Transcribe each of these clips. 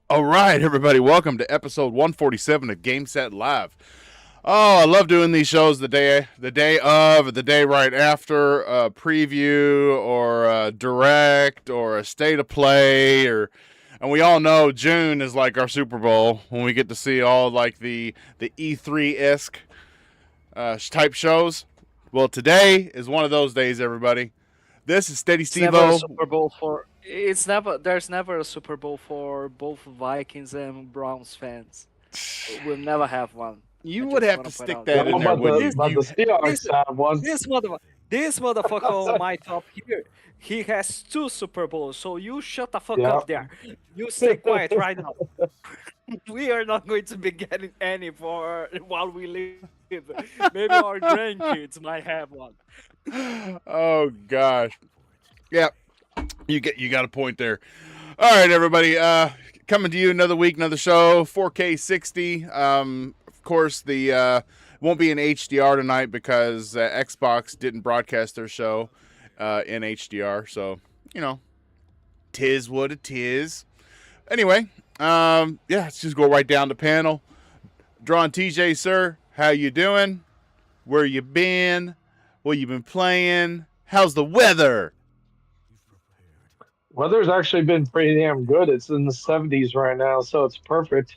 All right, everybody, welcome to episode 147 of Game Set Live. Oh, I love doing these shows the day right after a preview or a direct or a state of play and we all know June is like our Super Bowl when we get to see all like the E3 esque type shows. Well, today is one of those days, everybody. This is Steady It's never a Steve-O. Super Bowl for. It's never. There's never a Super Bowl for both Vikings and Browns fans. We'll never have one. I You would just have want to to point stick out that that. in No, there, but wouldn't the you? This but the You this Seahawks have one. this motherfucker on my top here. He has two Super Bowls. So you shut the fuck Yeah. up there. You stay quiet right now. We are not going to be getting any for while we live. Maybe our grandkids might have one. Oh gosh. Yeah, you got a point there. All right, everybody. Coming to you another week, another show, 4K 60. Of course, the won't be in HDR tonight because Xbox didn't broadcast their show in HDR. So you know, tis what it is. Anyway, yeah, let's just go right down the panel. Drawn TJ, sir, how you doing? Where you been? What you been playing? How's the weather? Weather's actually been pretty damn good. It's in the 70s right now, so it's perfect.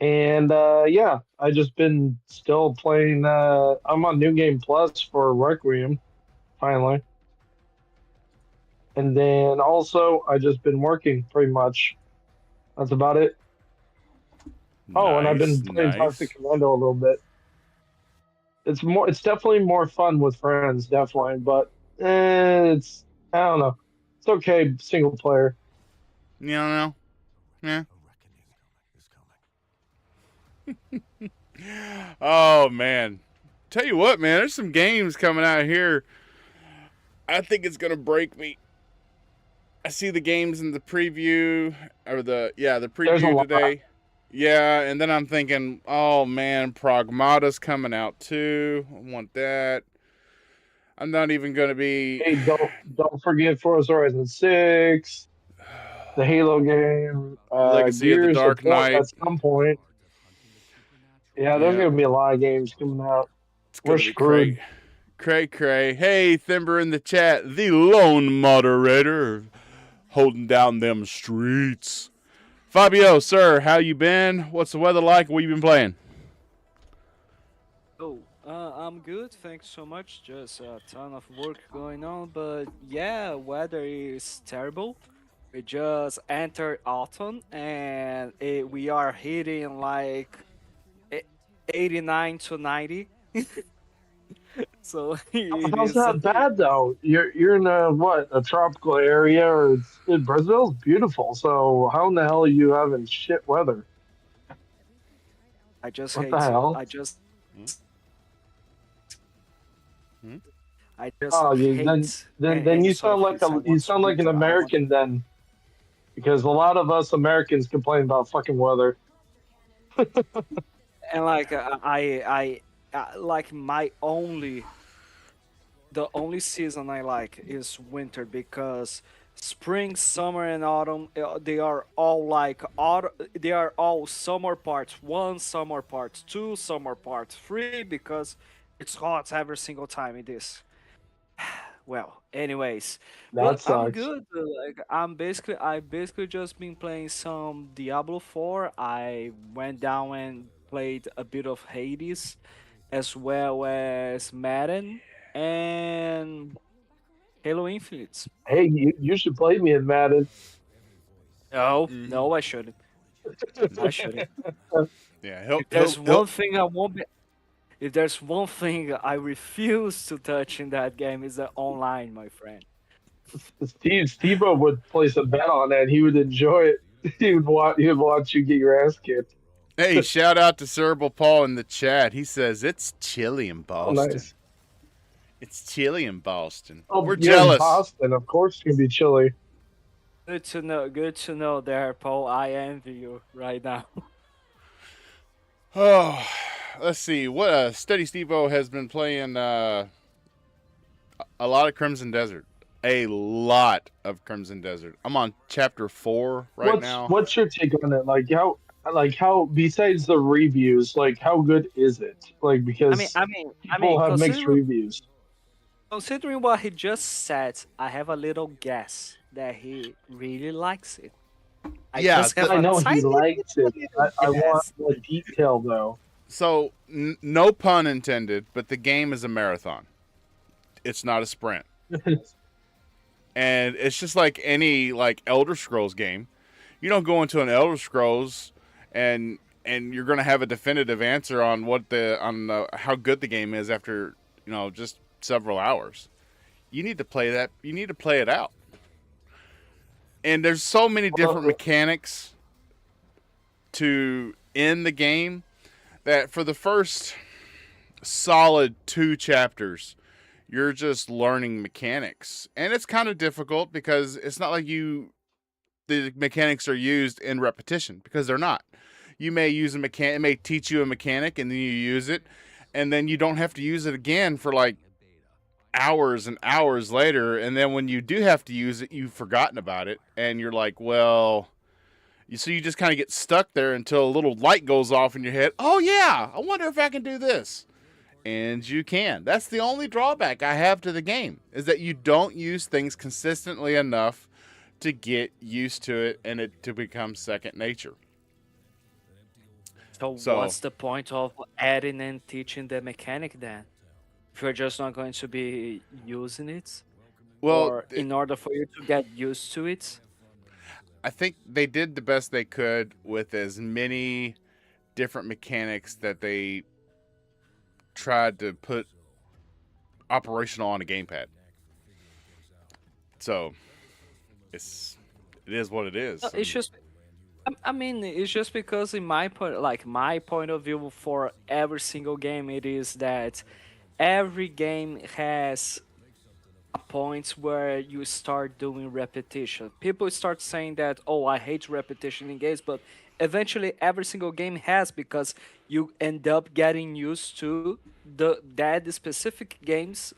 And yeah, I just been still playing. I'm on New Game Plus for Requiem finally, and then also I just been working pretty much. That's about it. Oh, and I've Nice, been playing Toxic nice. Commando a little bit. It's more. It's definitely more fun with friends, definitely. But it's I don't know. It's okay, single player. You don't know? Yeah. Oh man. Tell you what, man, there's some games coming out here. I think it's gonna break me. I see the games in the preview or the There's a preview lot. today. Yeah, and then I'm thinking, oh man, Pragmata's coming out too. I want that. I'm not even gonna be Hey, don't forget Forza Horizon 6, the Halo game, Legacy of the Gears of Dark War Knight. at some point. Yeah, there's Yeah, gonna be a lot of games coming out. it's We're gonna be cray. screwed. Cray cray. Hey, Thimber in the chat, the lone moderator, holding down them streets. Fabio, sir, how you been? What's the weather like? What you been playing? Oh, I'm good. Thanks so much. Just a ton of work going on, but yeah, weather is terrible. We just entered autumn, and we are hitting like e- 89 to 90. So it How's is. that bad though? You're in a what a tropical area, or Brazil's beautiful. So how in the hell are you having shit weather? I just What the hate. hell? I just. Hmm? Hmm? I just Oh, hate then any sort of heat. I you want sound like an winter. I want. American then, because a lot of us Americans complain about fucking weather. And like like my only the only season I like is winter because spring, summer, and autumn they are all like they are all summer part one, summer part two, summer part three because it's hot every single time it is. Well, anyways, That but I'm sucks. good. Like I basically just been playing some Diablo 4. I went down and played a bit of Hades as well as Madden and Halo Infinite. Hey, you should play me in Madden. No, Mm-hmm. no, I shouldn't. I shouldn't. Yeah, If there's one thing I won't be, if there's one thing I refuse to touch in that game is the online, my friend. Steve would place a bet on that. He would enjoy it. He would watch you get your ass kicked. Hey, shout out to Cerebral Paul in the chat. He says it's chilly in Oh, Boston. nice. It's chilly in Boston. Oh, We're you're in jealous. Boston. Of course, it's gonna be chilly. Good to know. Good to know, there, Paul. I envy you right now. Oh, let's see. What Steady Steve-O has been playing a lot of Crimson Desert. a lot of Crimson Desert. I'm on chapter 4 right now. What's your take on it? Like how besides the reviews, like how good is it? Like I mean, because I mean, I people mean, have mixed reviews. considering what he just said, I have a little guess that he really likes it. I Yeah, just have I a know he tiny likes it. little I want guess. more detail though. so no pun intended, but the game is a marathon. It's not a sprint. And it's just like any like Elder Scrolls game. You don't go into an Elder Scrolls and you're going to have a definitive answer on how good the game is after, just several hours. You need to play that. You need to play it out. And there's so many different Well, mechanics to end the game that for the first solid 2 chapters, you're just learning mechanics. And it's kind of difficult because it's not like the mechanics are used in repetition, because they're not. You may use a mechanic, it may teach you a mechanic, and then you use it, and then you don't have to use it again for like hours and hours later. And then when you do have to use it, you've forgotten about it, and you're like, well, you just kind of get stuck there until a little light goes off in your head. Oh yeah, I wonder if I can do this. And you can. That's the only drawback I have to the game, is that you don't use things consistently enough to get used to it and it to become second nature. So So, what's the point of adding and teaching the mechanic then? If you're just not going to be using it, well, or in order for you to get used to it. I think they did the best they could with as many different mechanics that they tried to put operational on a gamepad. So, it is what it is. No, it's just, I mean, it's just because in my point of view for every single game, it is that every game has a point where you start doing repetition. People start saying that, oh, I hate repetition in games, but eventually every single game has, because you end up getting used to that specific game's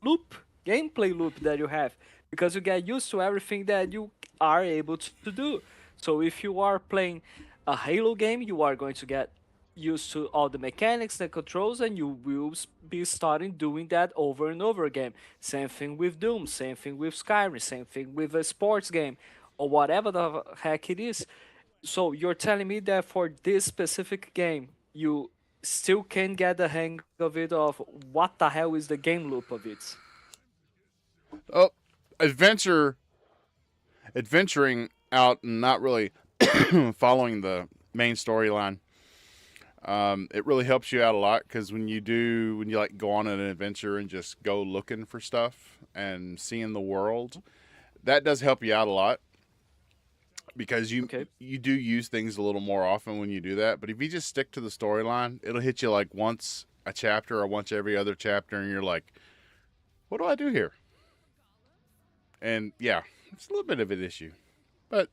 loop, gameplay loop that you have, because you get used to everything that you are able to do. So if you are playing a Halo game, you are going to get used to all the mechanics and controls, and you will be starting doing that over and over again. Same thing with Doom, same thing with Skyrim, same thing with a sports game, or whatever the heck it is. So you're telling me that for this specific game, you still can get the hang of it, of what the hell is the game loop of it? Oh, adventure adventuring out and not really following the main storyline. It really helps you out a lot, because when you like go on an adventure and just go looking for stuff and seeing the world, that does help you out a lot, because Okay. you do use things a little more often when you do that. But if you just stick to the storyline, it'll hit you like once a chapter or once every other chapter, and you're like, what do I do here? And yeah, it's a little bit of an issue, but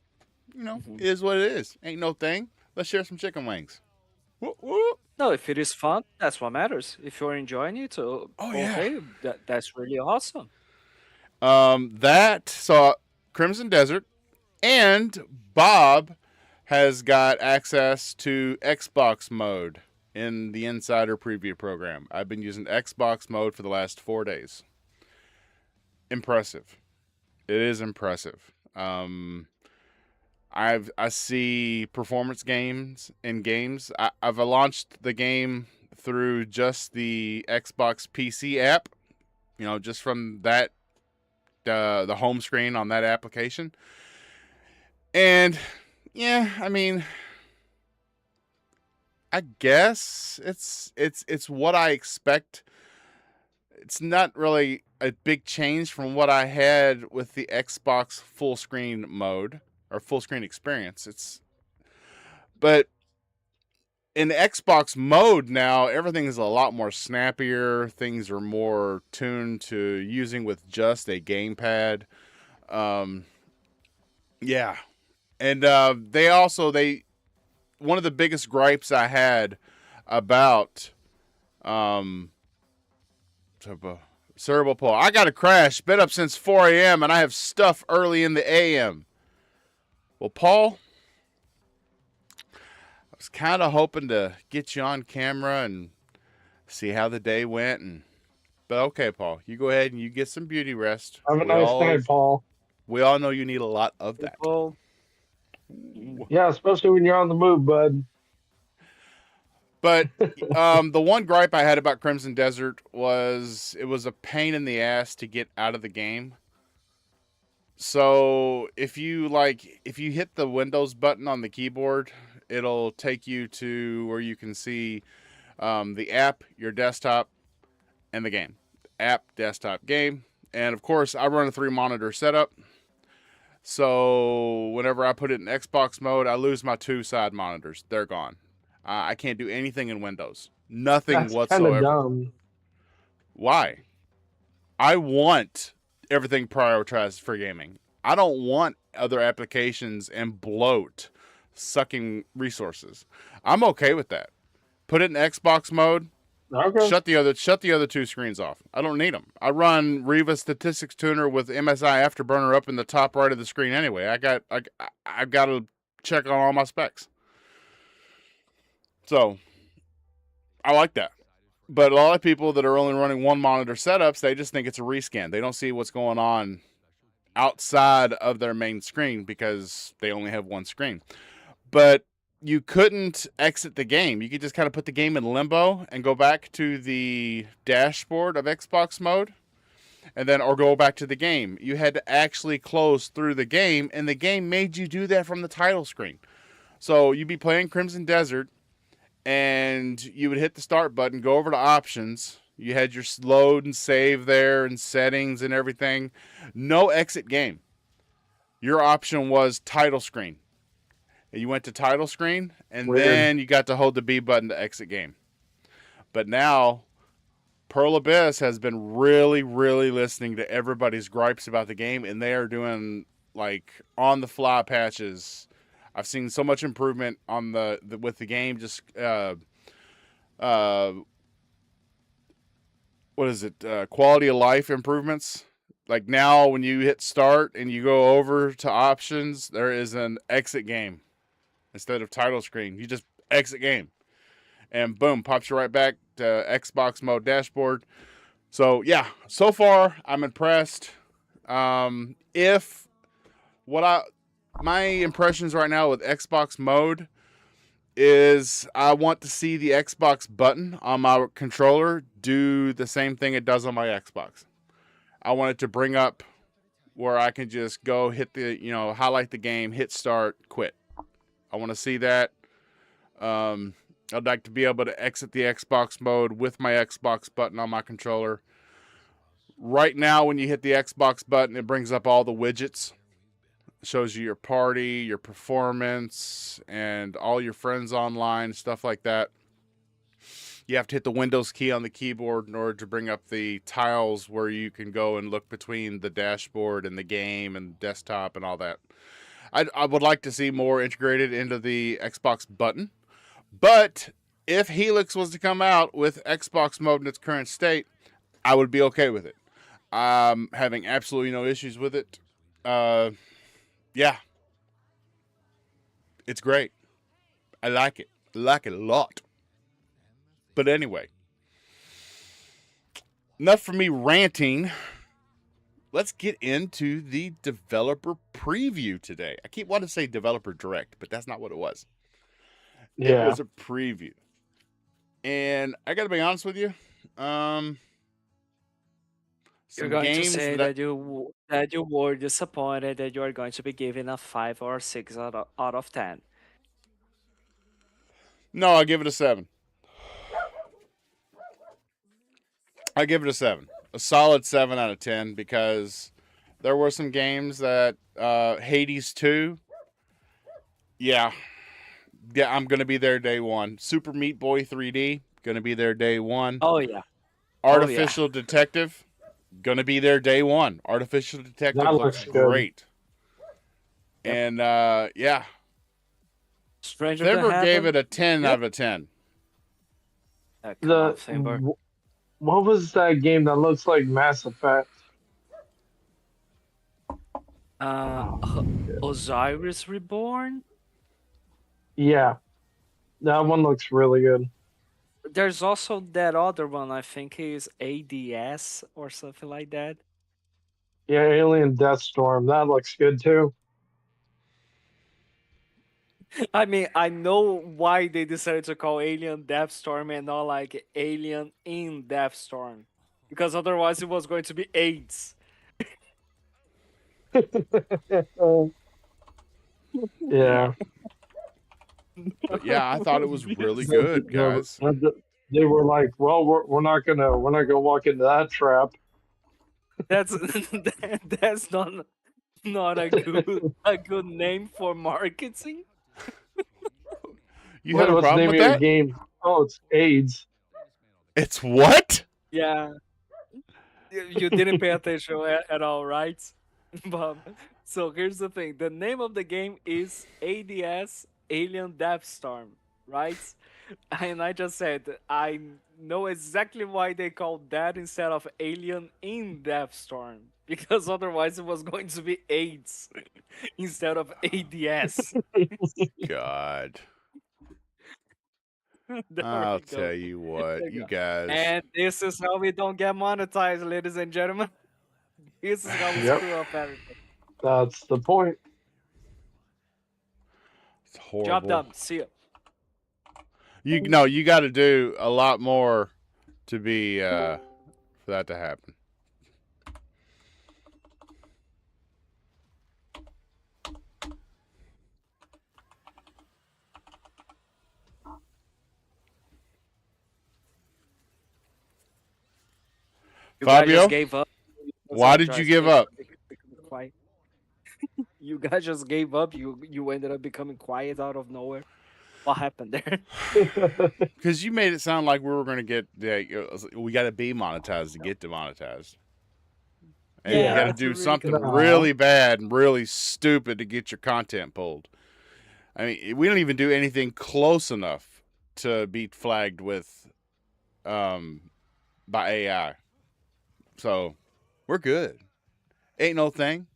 Mhm. it is what it is. Ain't no thing. Let's share some chicken wings. Whoop, whoop. No, if it is fun, that's what matters. If you're enjoying it, Oh yeah. okay, that's really awesome. That so Crimson Desert, and Bob has got access to Xbox mode in the Insider Preview program. I've been using Xbox mode for the last 4 days. Impressive. It is impressive. I see performance games in games. I've launched the game through just the Xbox PC app. Just from that the home screen on that application. And yeah, I mean, I guess it's what I expect. It's not really a big change from what I had with the Xbox full screen mode or full screen experience. But in the Xbox mode now, everything is a lot more snappier. Things are more tuned to using with just a gamepad. Um, yeah, and they one of the biggest gripes I had about um Cerebral Paul. I got a crash. Been up since 4 a.m. and I have stuff early in the a.m. Well, Paul, I was kind of hoping to get you on camera and see how the day went. But okay, Paul, you go ahead and you get some beauty rest. Have a nice night, Paul. We all know you need a lot of that. People, Yeah, especially when you're on the move, bud. But the one gripe I had about Crimson Desert was it was a pain in the ass to get out of the game. So if you hit the Windows button on the keyboard, it'll take you to where you can see the app, your desktop, and the game. App, desktop, game. And of course, I run a 3-monitor setup. So whenever I put it in Xbox mode, I lose my 2 side monitors. They're gone. I can't do anything in Windows. Nothing That's whatsoever. kind of dumb. Why? I want everything prioritized for gaming. I don't want other applications and bloat sucking resources. I'm okay with that. Put it in Xbox mode. Okay. Shut the other 2 screens off. I don't need them. I run Riva Statistics Tuner with MSI Afterburner up in the top right of the screen anyway. I got to check on all my specs. So I like that. But a lot of people that are only running 1 monitor setups, they just think it's a rescan. They don't see what's going on outside of their main screen because they only have 1 screen. But you couldn't exit the game. You could just kind of put the game in limbo and go back to the dashboard of Xbox mode or go back to the game. You had to actually close through the game, and the game made you do that from the title screen. So you'd be playing Crimson Desert, and you would hit the start button, go over to options. You had your load and save there and settings and everything. No exit game. Your option was title screen. You went to title screen, and Weird. then you got to hold the B button to exit game. But now, Pearl Abyss has been really, really listening to everybody's gripes about the game, and they are doing on-the-fly patches. I've seen so much improvement on with the game. Just what is it? Quality of life improvements. Like now, when you hit start and you go over to options, there is an exit game instead of title screen. You just exit game, and boom, pops you right back to Xbox mode dashboard. So yeah, so far I'm impressed. My impressions right now with Xbox mode is I want to see the Xbox button on my controller do the same thing it does on my Xbox. I want it to bring up where I can just go hit highlight the game, hit start, quit. I want to see that. I'd like to be able to exit the Xbox mode with my Xbox button on my controller. Right now, when you hit the Xbox button, it brings up all the widgets. Shows you your party, your performance, and all your friends online, stuff like that. You have to hit the Windows key on the keyboard in order to bring up the tiles where you can go and look between the dashboard and the game and desktop and all that. I would like to see more integrated into the Xbox button. But if Helix was to come out with Xbox mode in its current state, I would be okay with it. I'm having absolutely no issues with it. Yeah. It's great. I like it. I like it a lot. But anyway, enough for me ranting. Let's get into the developer preview today. I keep wanting to say developer direct, but that's not what it was. Yeah. It was a preview. And I got to be honest with you. you're going to say that you were disappointed that you are going to be given a 5 or 6 out of 10. No, I give it a 7. I give it a 7. A solid 7 out of 10 because there were some games that Hades 2. Yeah, I'm going to be there day one. Super Meat Boy 3D, going to be there day one. Oh, yeah. Artificial Detective, going to be there day one. Artificial Detective looks great. Yep. And, yeah. Stranger gave it a 10 out of 10. What what was that game that looks like Mass Effect? Osiris Reborn. Yeah, that one looks really good. There's also that other one. I think is ADS or something like that. Yeah, Alien Deathstorm, that looks good too. I mean, I know why they decided to call Alien Deathstorm and not like Alien in Deathstorm, because otherwise it was going to be AIDS. Yeah. But yeah, I thought it was really good, guys. They were like, well, we're not gonna walk into that trap. That's that's not a good name for marketing. You had a What's the problem name with of your that? game? Oh, it's AIDS. It's what? Yeah, you didn't pay attention at all, right, Bob? So here's the thing: the name of the game is ADS Alien Deathstorm, right? And I just said I know exactly why they called that instead of Alien in Deathstorm, because otherwise it was going to be AIDS instead of ADS. God. There I'll we go. tell you what, There we you go. guys. And this is how we don't get monetized, ladies and gentlemen. This is how we Yep, screw up everything. that's the point. It's Job horrible. done. See ya. You got to do a lot more to be for that to happen. You guys Fabio, just gave up. why did you give up? Becoming quiet. You guys just gave up. You ended up becoming quiet out of nowhere. What happened there? Because you made it sound like we were going to get we got to be monetized to get demonetized. And you Yeah. got to that's do a really something good point. really bad and really stupid to get your content pulled. I mean, we don't even do anything close enough to be flagged with by AI. So we're good. Ain't no thing.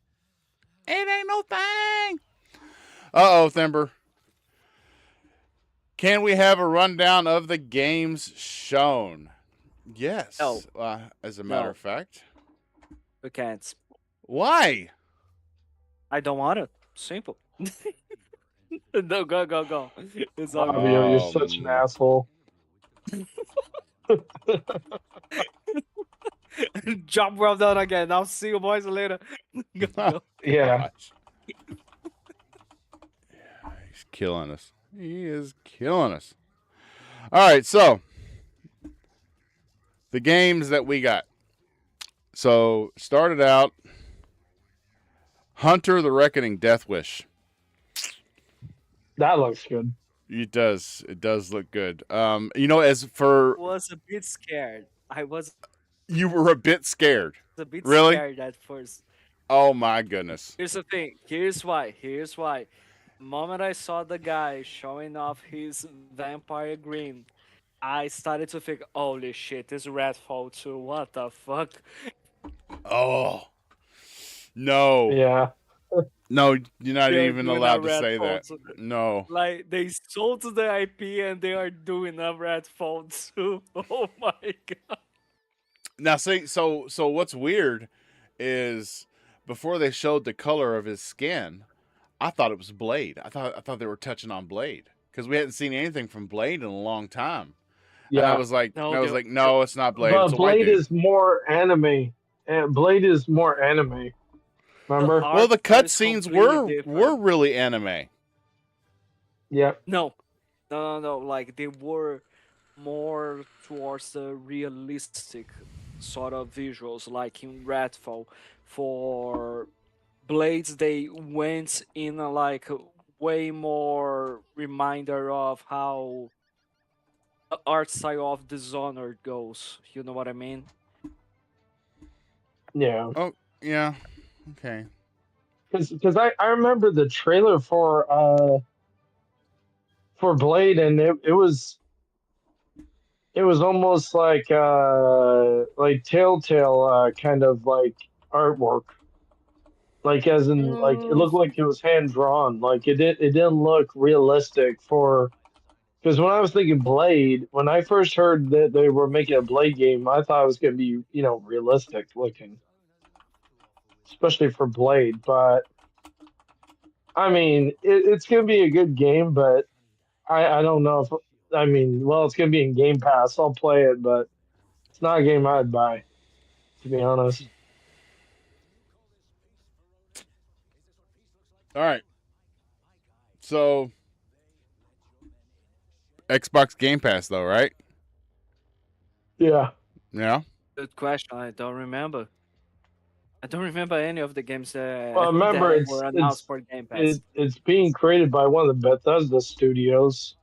It ain't no thing. Uh-oh, Thimber. Can we have a rundown of the games shown? Yes. No. As a matter No. of fact. We can't. Why? I don't want it. Simple. No, go. It's all good. Fabio, you're such an asshole. Job well done again. I'll see you boys later. Go. Yeah. Gosh. He's killing us. He is killing us. All right, so the games that we got. So started out Hunter the Reckoning Death Wish. That looks good. It does. It does look good. As for Was a bit scared. I was you were a bit scared. a bit Really? scared at first. Oh my goodness. Here's the thing. Here's why. The moment I saw the guy showing off his vampire green, I started to think, holy shit, this Redfall 2, what the fuck? Oh. No. Yeah. No, you're not They're even doing a allowed to say Redfall that. 2. No. Like, they sold the IP and they are doing a Redfall 2. Oh my god. Now see, so what's weird is before they showed the color of his skin, I thought it was Blade. I thought they were touching on Blade because we hadn't seen anything from Blade in a long time. And I Yeah. was like, No, no, it's not Blade. But It's a white Blade dude. is more anime. And Blade is more anime. Remember? Well, the art style is cutscenes completely were different. really anime. Yep. No. Like, they were more towards the realistic sort of visuals, like in Redfall. For Blades, they went in a like way more reminder of how the art style of Dishonored goes. You know what I mean? Yeah. Oh, yeah. Okay. Because I remember the trailer for Blade, and it was it was almost like Telltale kind of like artwork. Like as in like it Mm, looked like it was hand drawn. Like it didn't look realistic for because when I was thinking Blade, when I first heard that they were making a Blade game, I thought it was gonna be, realistic looking, especially for Blade. But I mean it's gonna be a good game, but I don't know if I mean, well, it's gonna be in Game Pass. I'll play it, but it's not a game I'd buy, to be honest. All right. So Xbox Game Pass, though, right? Yeah. Yeah. good question. I don't remember. I don't remember any of the games Well, that remember, that were announced for Game Pass. it's being created by one of the Bethesda studios.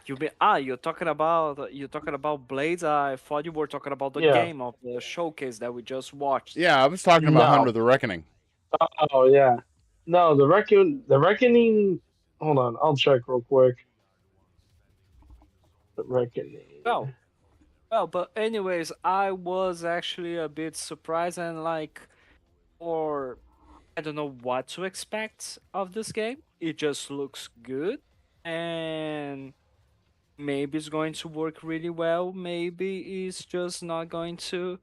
You're talking about Blades. I thought you were talking about the Yeah. game of the showcase that we just watched. Yeah, I was talking about Hunter No. the Reckoning. Oh yeah. No, the Reckoning. Hold on, I'll check real quick. The Reckoning. Well, well, but anyways, I was actually a bit surprised and like, or I don't know what to expect of this game. It just looks good, and maybe it's going to work really well. Maybe it's just not going to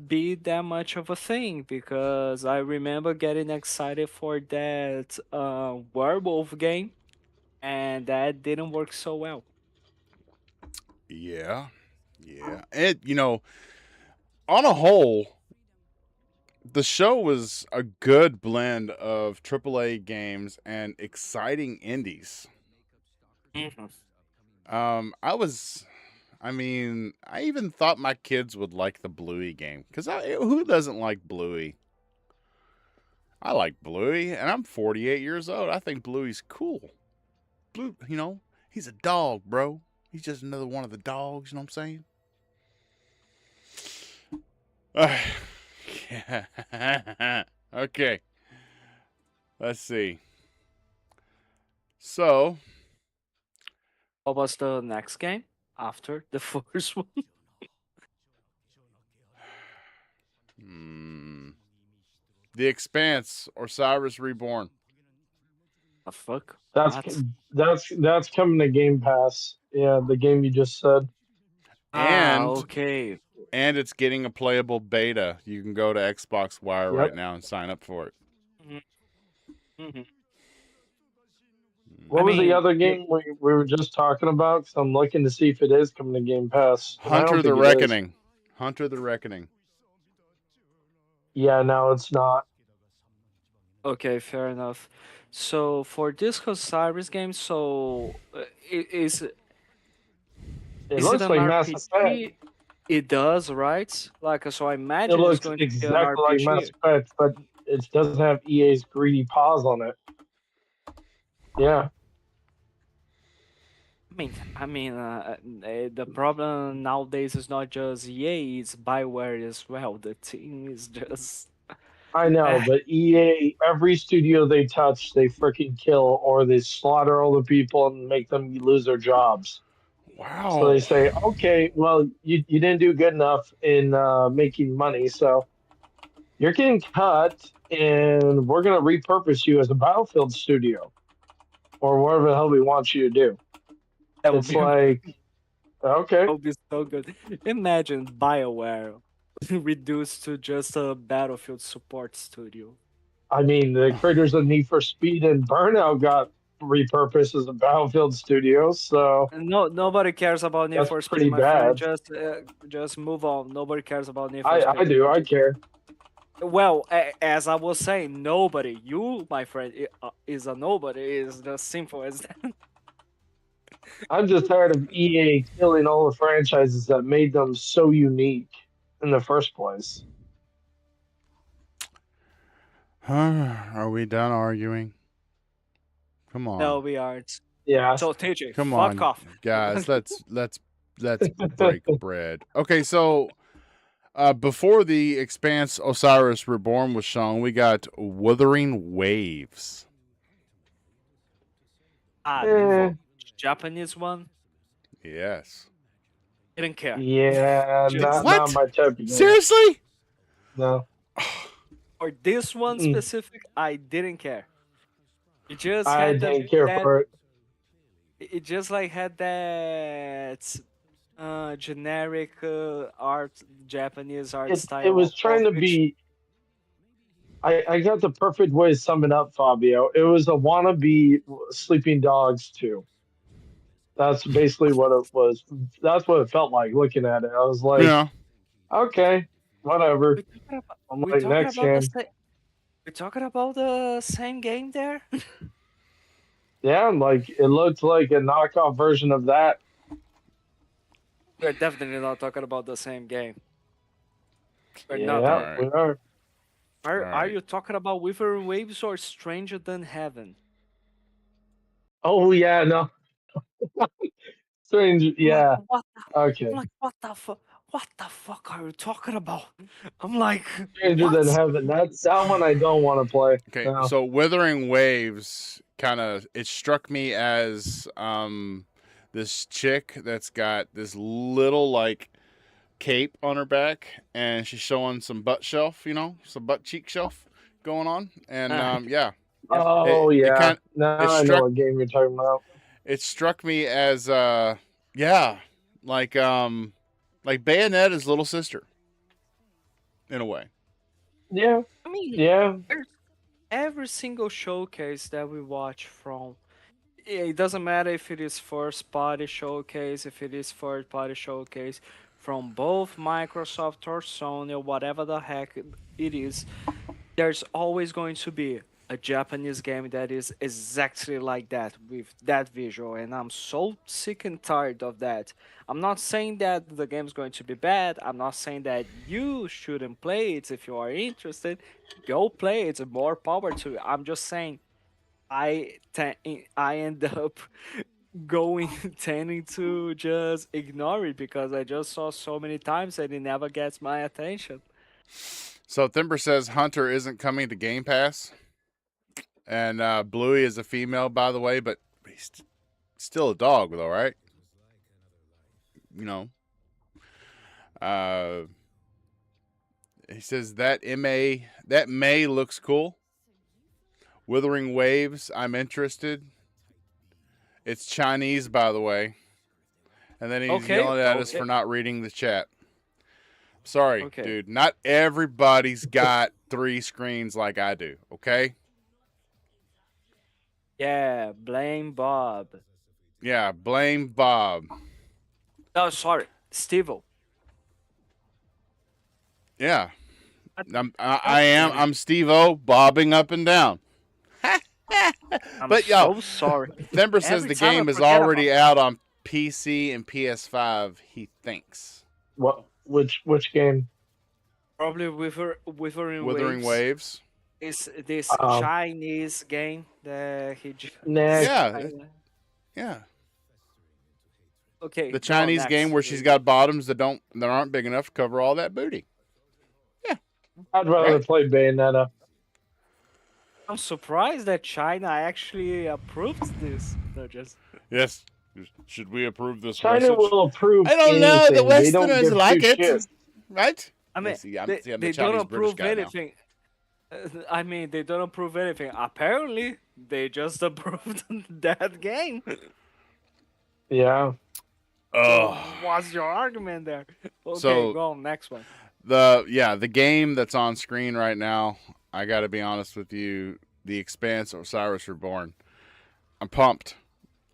be that much of a thing because I remember getting excited for that werewolf game, and that didn't work so well. Yeah. Yeah. On a whole, the show was a good blend of AAA games and exciting indies. Mhm. I was, I mean, I even thought my kids would like the Bluey game because who doesn't like Bluey? I like Bluey, and I'm 48 years old. I think Bluey's cool. Blue, he's a dog, bro. He's just another one of the dogs. You know what I'm saying? Yeah. Okay. Let's see. So, What was the next game after the first one? hmm, The Expanse, Osiris Reborn, The fuck? That's What? that's coming to Game Pass. Yeah, the game you just said. Ah, and okay. and it's getting a playable beta. You can go to Xbox Wire right Yep. now and sign up for it. Mm-hmm. I What was the mean, other game we were just talking about? Because I'm looking to see if it is coming to Game Pass, and I don't Hunter the think it is. Reckoning. Hunter the Reckoning. Yeah, no, it's not. okay, fair enough. So for this Osiris game, so It is it looks an like Mass Effect. RPG? It does, right? Like, so I It imagine it's looks going to be an exactly like Mass RPG. Effect, but it doesn't have EA's greedy paws on it. Yeah, The problem nowadays is not just EA, it's Bioware as well. The team is just. I know, Eh, but EA, every studio they touch, they freaking kill or they slaughter all the people and make them lose their jobs. So they Wow. say, okay, well, you didn't do good enough in making money, so you're getting cut, and we're going to repurpose you as a Battlefield studio or whatever the hell we want you to do. that would It's be like, okay. that would be so good. Imagine Bioware reduced to just a Battlefield support studio. I mean, the creators of Need for Speed and Burnout got repurposed as a Battlefield studio, so And no, nobody cares about Need that's for Speed, pretty my friend. bad. Just move on. Nobody cares about Need for I Speed. do. I care. Well, as I was saying, nobody. You, my friend, is a nobody. Is as simple as that. I'm just tired of EA killing all the franchises that made them so unique in the first place. Are we done arguing? Come No, on. we aren't. Yeah. So TJ, Come fuck on, off. guys. Let's break bread. Okay, so before the Expanse Osiris Reborn was shown, we got Wuthering Waves. Ah, Eh, the Japanese one. Yes. Didn't care. Yeah, Just not What? my type of game. Seriously? No, for this one Mm-mm. specific, I didn't care. It just I had didn't care that. for it. It just like had that generic art, Japanese art It style was of trying to which. be. I got the perfect way to sum it up, Fabio. It was a wannabe Sleeping Dogs 2. That's basically what it was. That's what it felt like looking at it. I was like, Yeah. okay, whatever. I'm We like, talking next about the game. same. We talking about the same game there. Yeah, like it looked like a knockoff version of that. We're definitely not talking about the same game. We're not All Yeah, talking. right. we are. All Are right. you talking about Withering Waves or Stranger Than Heaven? Oh yeah, no, strange. I'm like, Yeah, what? I'm okay. like, what the fuck? What the fuck are you talking about? I'm like, Stranger what? than heaven. That's that one I don't want to play. Okay. No. So Withering Waves kind of it struck me as this chick that's got this little like cape on her back and she's showing some butt shelf, some butt cheek shelf going on. And Uh, yeah, yep. Oh it yeah. kind Now it I know struck what game you're talking about. it struck me as yeah, like Bayonetta's little sister in a way. Yeah, I mean, yeah. there's every single showcase that we watch from. It doesn't matter if it is first party showcase, if it is third party showcase, from both Microsoft or Sony or whatever the heck it is. There's always going to be a Japanese game that is exactly like that with that visual, and I'm so sick and tired of that. I'm not saying that the game's going to be bad. I'm not saying that you shouldn't play it if you are interested. Go play it. More power to you. I'm just saying I end up going tending to just ignore it because I just saw so many times and it never gets my attention. So Thimber says Hunter isn't coming to Game Pass, and Bluey is a female, by the way, but he's still a dog, though, right? You know. Uh, he says that May looks cool. Withering Waves, I'm interested. It's Chinese, by the way. And then he's Okay, yelling at us okay, for not reading the chat. Sorry, okay. dude. Not everybody's got 3 screens like I do, okay? Yeah, blame Bob. Yeah, blame Bob. Oh, sorry, Steve. Yeah. I'm I'm Steve-O, bobbing up and down. But yo, so sorry. Thember says Every the time I game is forget about already out on PC and PS5, he thinks. What? Which game? probably Withering Withering Waves Waves. is this Um, Chinese game that next. Yeah, yeah. Okay, The go on Chinese game next. where she's got bottoms that aren't big enough to cover all that booty. Yeah, I'd rather right. play Bayonetta. I'm surprised that China actually approved this. No, just Yes. Should we approve this China message? will approve I don't know. The anything. They don't Westerners give two like it, shits. right? I mean, I'm the they don't Chinese British approve guy now. anything. I mean, they don't approve anything. Apparently, they just approved that game. Yeah. Oh, What's your argument there? Okay, So- go on, next one. the game that's on screen right now. I got to be honest with you. The Expanse or Cyrus Reborn. I'm pumped.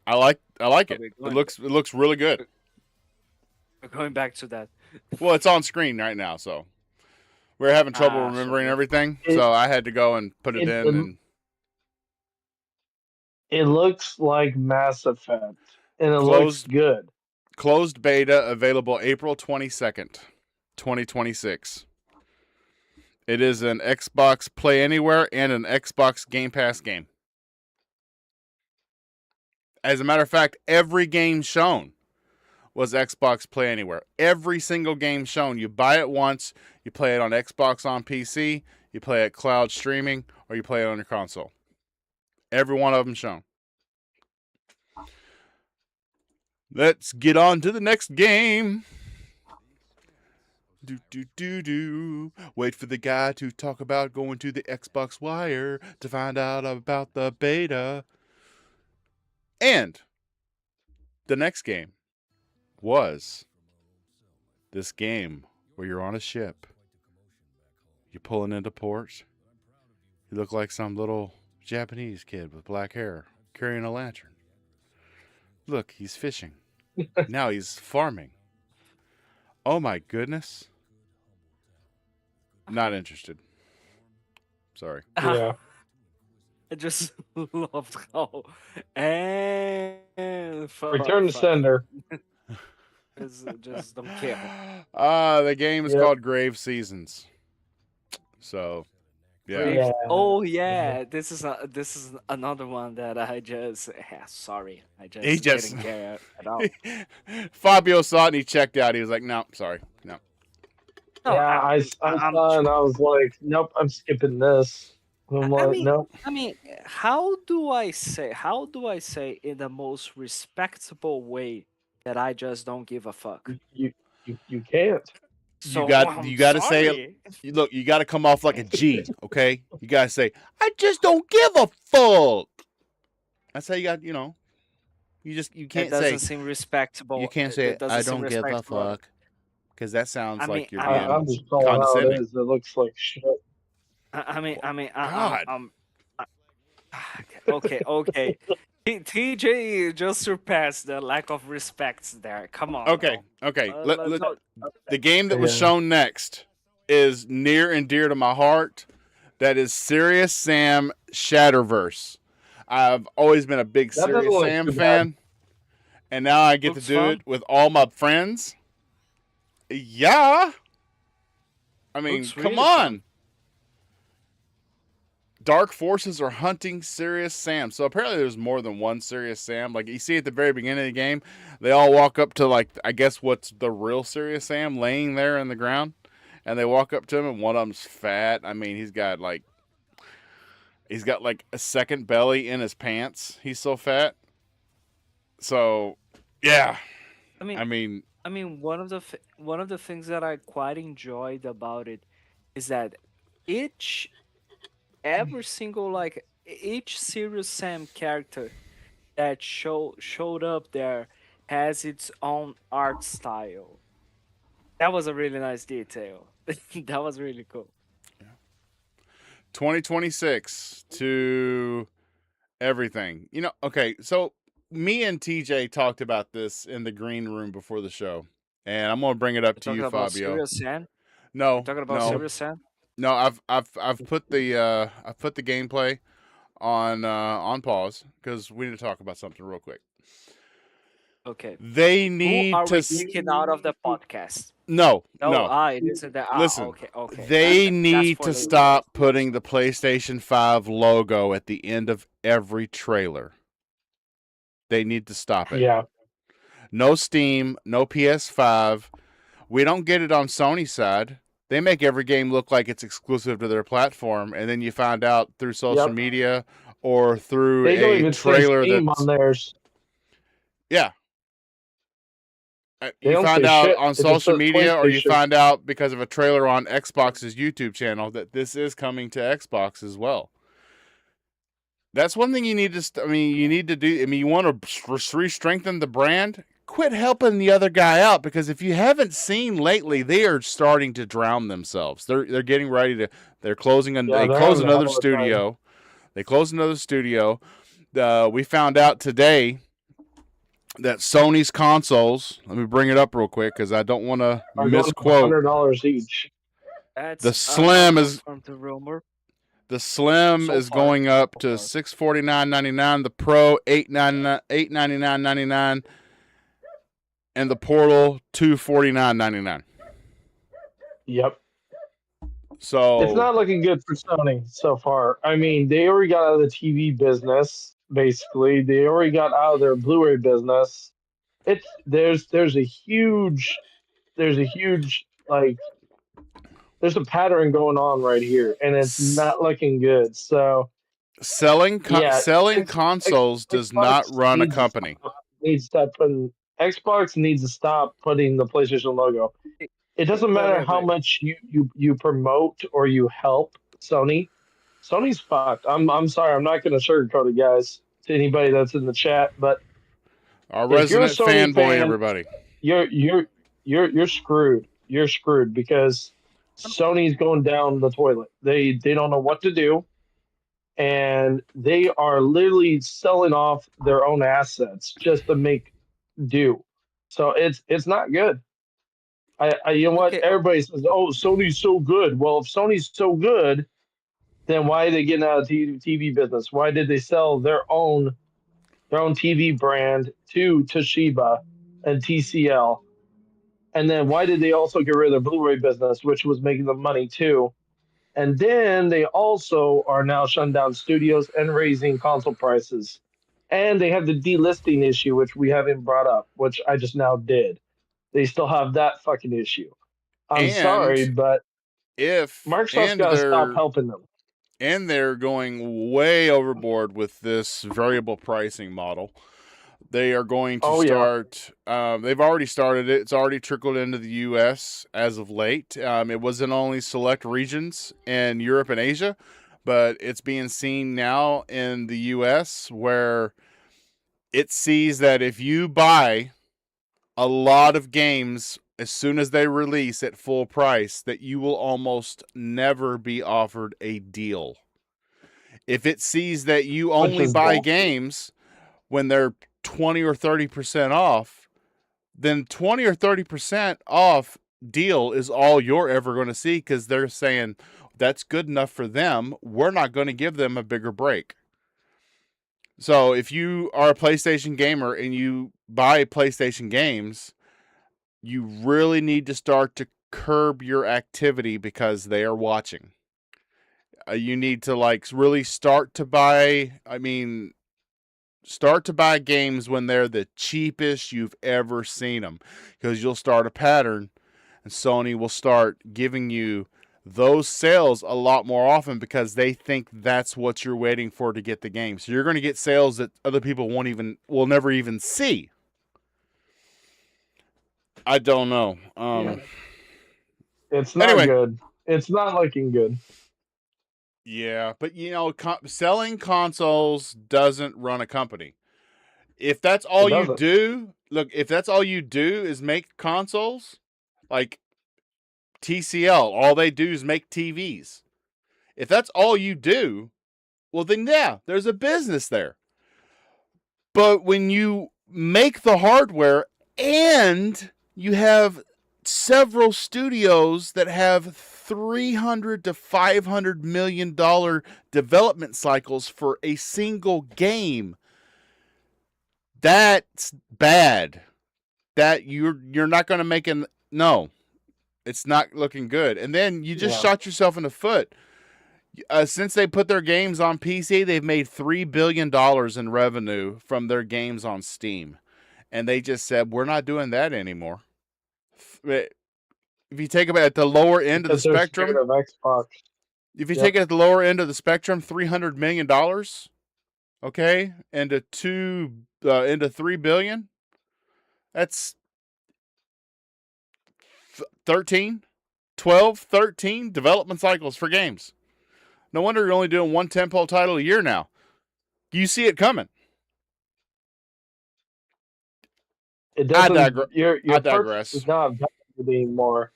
I like it. Okay, It looks really good. We're going back to that. Well, it's on screen right now, so we're having trouble So remembering yeah. everything. So I had to go and put it in. And It looks like Mass Effect, and it looks Closed- good. closed beta available April 22nd, 2026. It is an Xbox Play Anywhere and an Xbox Game Pass game. As a matter of fact, every game shown was Xbox Play Anywhere. Every single game shown. You buy it once, you play it on Xbox on PC, you play it cloud streaming, or you play it on your console. Every one of them shown. Let's get on to the next game. Do. Wait for the guy to talk about going to the Xbox Wire to find out about the beta. And the next game was this game where you're on a ship. You're pulling into port. You look like some little Japanese kid with black hair carrying a lantern. Look, he's fishing. Now he's farming. Oh my goodness. Not interested. Sorry. Yeah. I just loved how and Return to sender. just don't care. The game is Yep. called Grave Seasons. So, yeah. Yeah. Oh yeah, this is another one that I just sorry, I just He just- didn't care at all. Fabio saw it and he checked out. He was like, no, sorry. No. No, Yeah, I saw and I was like, nope, I'm skipping this. And I'm I like, mean- nope. I mean, how do I say in the most respectable way that I just don't give a fuck? You can't. So, you got to say sorry. Look, you got to come off like a G, okay? You got to say, I just don't give a fuck. That's how you got, you It can't doesn't say, seem respectable. you can't It say, doesn't I seem don't give a respectable. fuck. Because that sounds I mean, like you're I being I'm just calling how it condescending. is. It looks like shit. God. Okay. TJ just surpassed the lack of respect there. Come on. Okay. Let's The game that was Yeah. shown next is near and dear to my heart. That is Serious Sam Shatterverse. I've always been a big That doesn't Serious look Sam too bad. fan, and now I get Looks to do fun. it with all my friends. Yeah, I mean, Looks come really on. fun. Dark forces are hunting Serious Sam. So apparently there's more than one Serious Sam. Like you see at the very beginning of the game, they all walk up to like I guess what's the real Serious Sam laying there in the ground, and they walk up to him, and one of them's fat. I mean, he's got like a second belly in his pants. He's so fat. So yeah, I mean, I mean, one of the things that I quite enjoyed about it is that every single like each Serious Sam character that showed up there has its own art style. That was a really nice detail. That was really cool. 2026 to everything. Okay, so me and TJ talked about this in the green room before the show, and I'm gonna bring it up to Talking you, about Fabio. Serious Sam. No, Talking about no, Serious Sam. no. I've put the gameplay on pause because we need to talk about something real quick. Okay. They Who need are to we kicking out of the podcast? no. It isn't that. Listen, Okay. They That's need for to the stop putting the PlayStation 5 logo at the end of every trailer. They need to stop it. Yeah. No Steam, no PS5. We don't get it on Sony's side. They make every game look like it's exclusive to their platform, and then you find out through social Yep. media or through They don't a even trailer say Steam that's on theirs. yeah. They You don't find say out shit. on It just social says media, or you PlayStation. find out because of a trailer on Xbox's YouTube channel that this is coming to Xbox as well. That's one thing you need to. You need to do. You want to re-strengthen the brand. Quit helping the other guy out, because if you haven't seen lately, they are starting to drown themselves. They're getting ready to. They're closing. Yeah, They they're close having a another hell of a time. studio. They closed another studio. We found out today that Sony's consoles. Let me bring it up real quick because I don't want to Are going misquote. $100 each. That's The Slim is from the rumor. the Slim So is far, going up so to far. $649.99. The Pro $899.99, and the Portal $249.99. Yep. So It's not looking good for Sony so far. I mean, they already got out of the TV business, basically. They already got out of their Blu-ray business. There's a huge like there's a pattern going on right here, and it's not looking good. So selling yeah, selling it's- consoles does not run a company. Needs to start putting Xbox needs to stop putting the PlayStation logo. It doesn't Wait, matter wait, how wait. much you promote or you help Sony. Sony's fucked. I'm sorry. I'm not going to sugarcoat it, guys, to anybody that's in the chat. But Our if you're a resident Sony fanboy, fan, everybody. you're screwed. You're screwed because Sony's going down the toilet. They don't know what to do, and they are literally selling off their own assets just to make do. So it's not good. You know what? Okay, Everybody says, "Oh, Sony's so good." Well, if Sony's so good, then why are they getting out of the TV business? Why did they sell their own TV brand to Toshiba and TCL? And then why did they also get rid of their Blu-ray business, which was making them money too? And then they also are now shutting down studios and raising console prices. And they have the delisting issue, which we haven't brought up, which I just now did. They still have that fucking issue. I'm sorry, And but if Microsoft's and got to stop they're helping them. and they're going way overboard with this variable pricing model. They are going to Oh yeah, start. They've already started it. It's already trickled into the U.S. as of late. It was in only select regions in Europe and Asia, but it's being seen now in the U.S. where it sees that if you buy a lot of games as soon as they release at full price, that you will almost never be offered a deal. If it sees that you which only is buy bullshit. games when they're 20 or 30% off, then 20 or 30% off deal is all you're ever going to see because they're saying that's good enough for them. We're not going to give them a bigger break. So if you are a PlayStation gamer and you buy PlayStation games, you really need to start to curb your activity because they are watching. You need to like really start to buy. Start to buy games when they're the cheapest you've ever seen them, because you'll start a pattern, and Sony will start giving you those sales a lot more often because they think that's what you're waiting for to get the game. So you're going to get sales that other people will never even see. I don't know. Yeah, it's not Anyway, good. It's not looking good. yeah, but selling consoles doesn't run a company. If that's It all you doesn't. do, look, if that's all you do is make consoles, like TCL, all they do is make TVs. If that's all you do, well, then yeah, there's a business there. But when you make the hardware and you have several studios that have 300 to 500 million dollar development cycles for a single game, that's bad. That you're not going to make an no. It's not looking good. And then you just Yeah. shot yourself in the foot. Since they put their games on PC, they've made $3 billion in revenue from their games on Steam, and they just said we're not doing that anymore. If you take it at the lower end of the Because they're scared spectrum, of Xbox. if you take Yep. it at the lower end of the spectrum, $300 million, okay, into 3 billion, that's 13, 12, 13 development cycles for games. No wonder you're only doing one tentpole title a year now. You see it coming. It I doesn't. I Your purchase is digress. not valued anymore.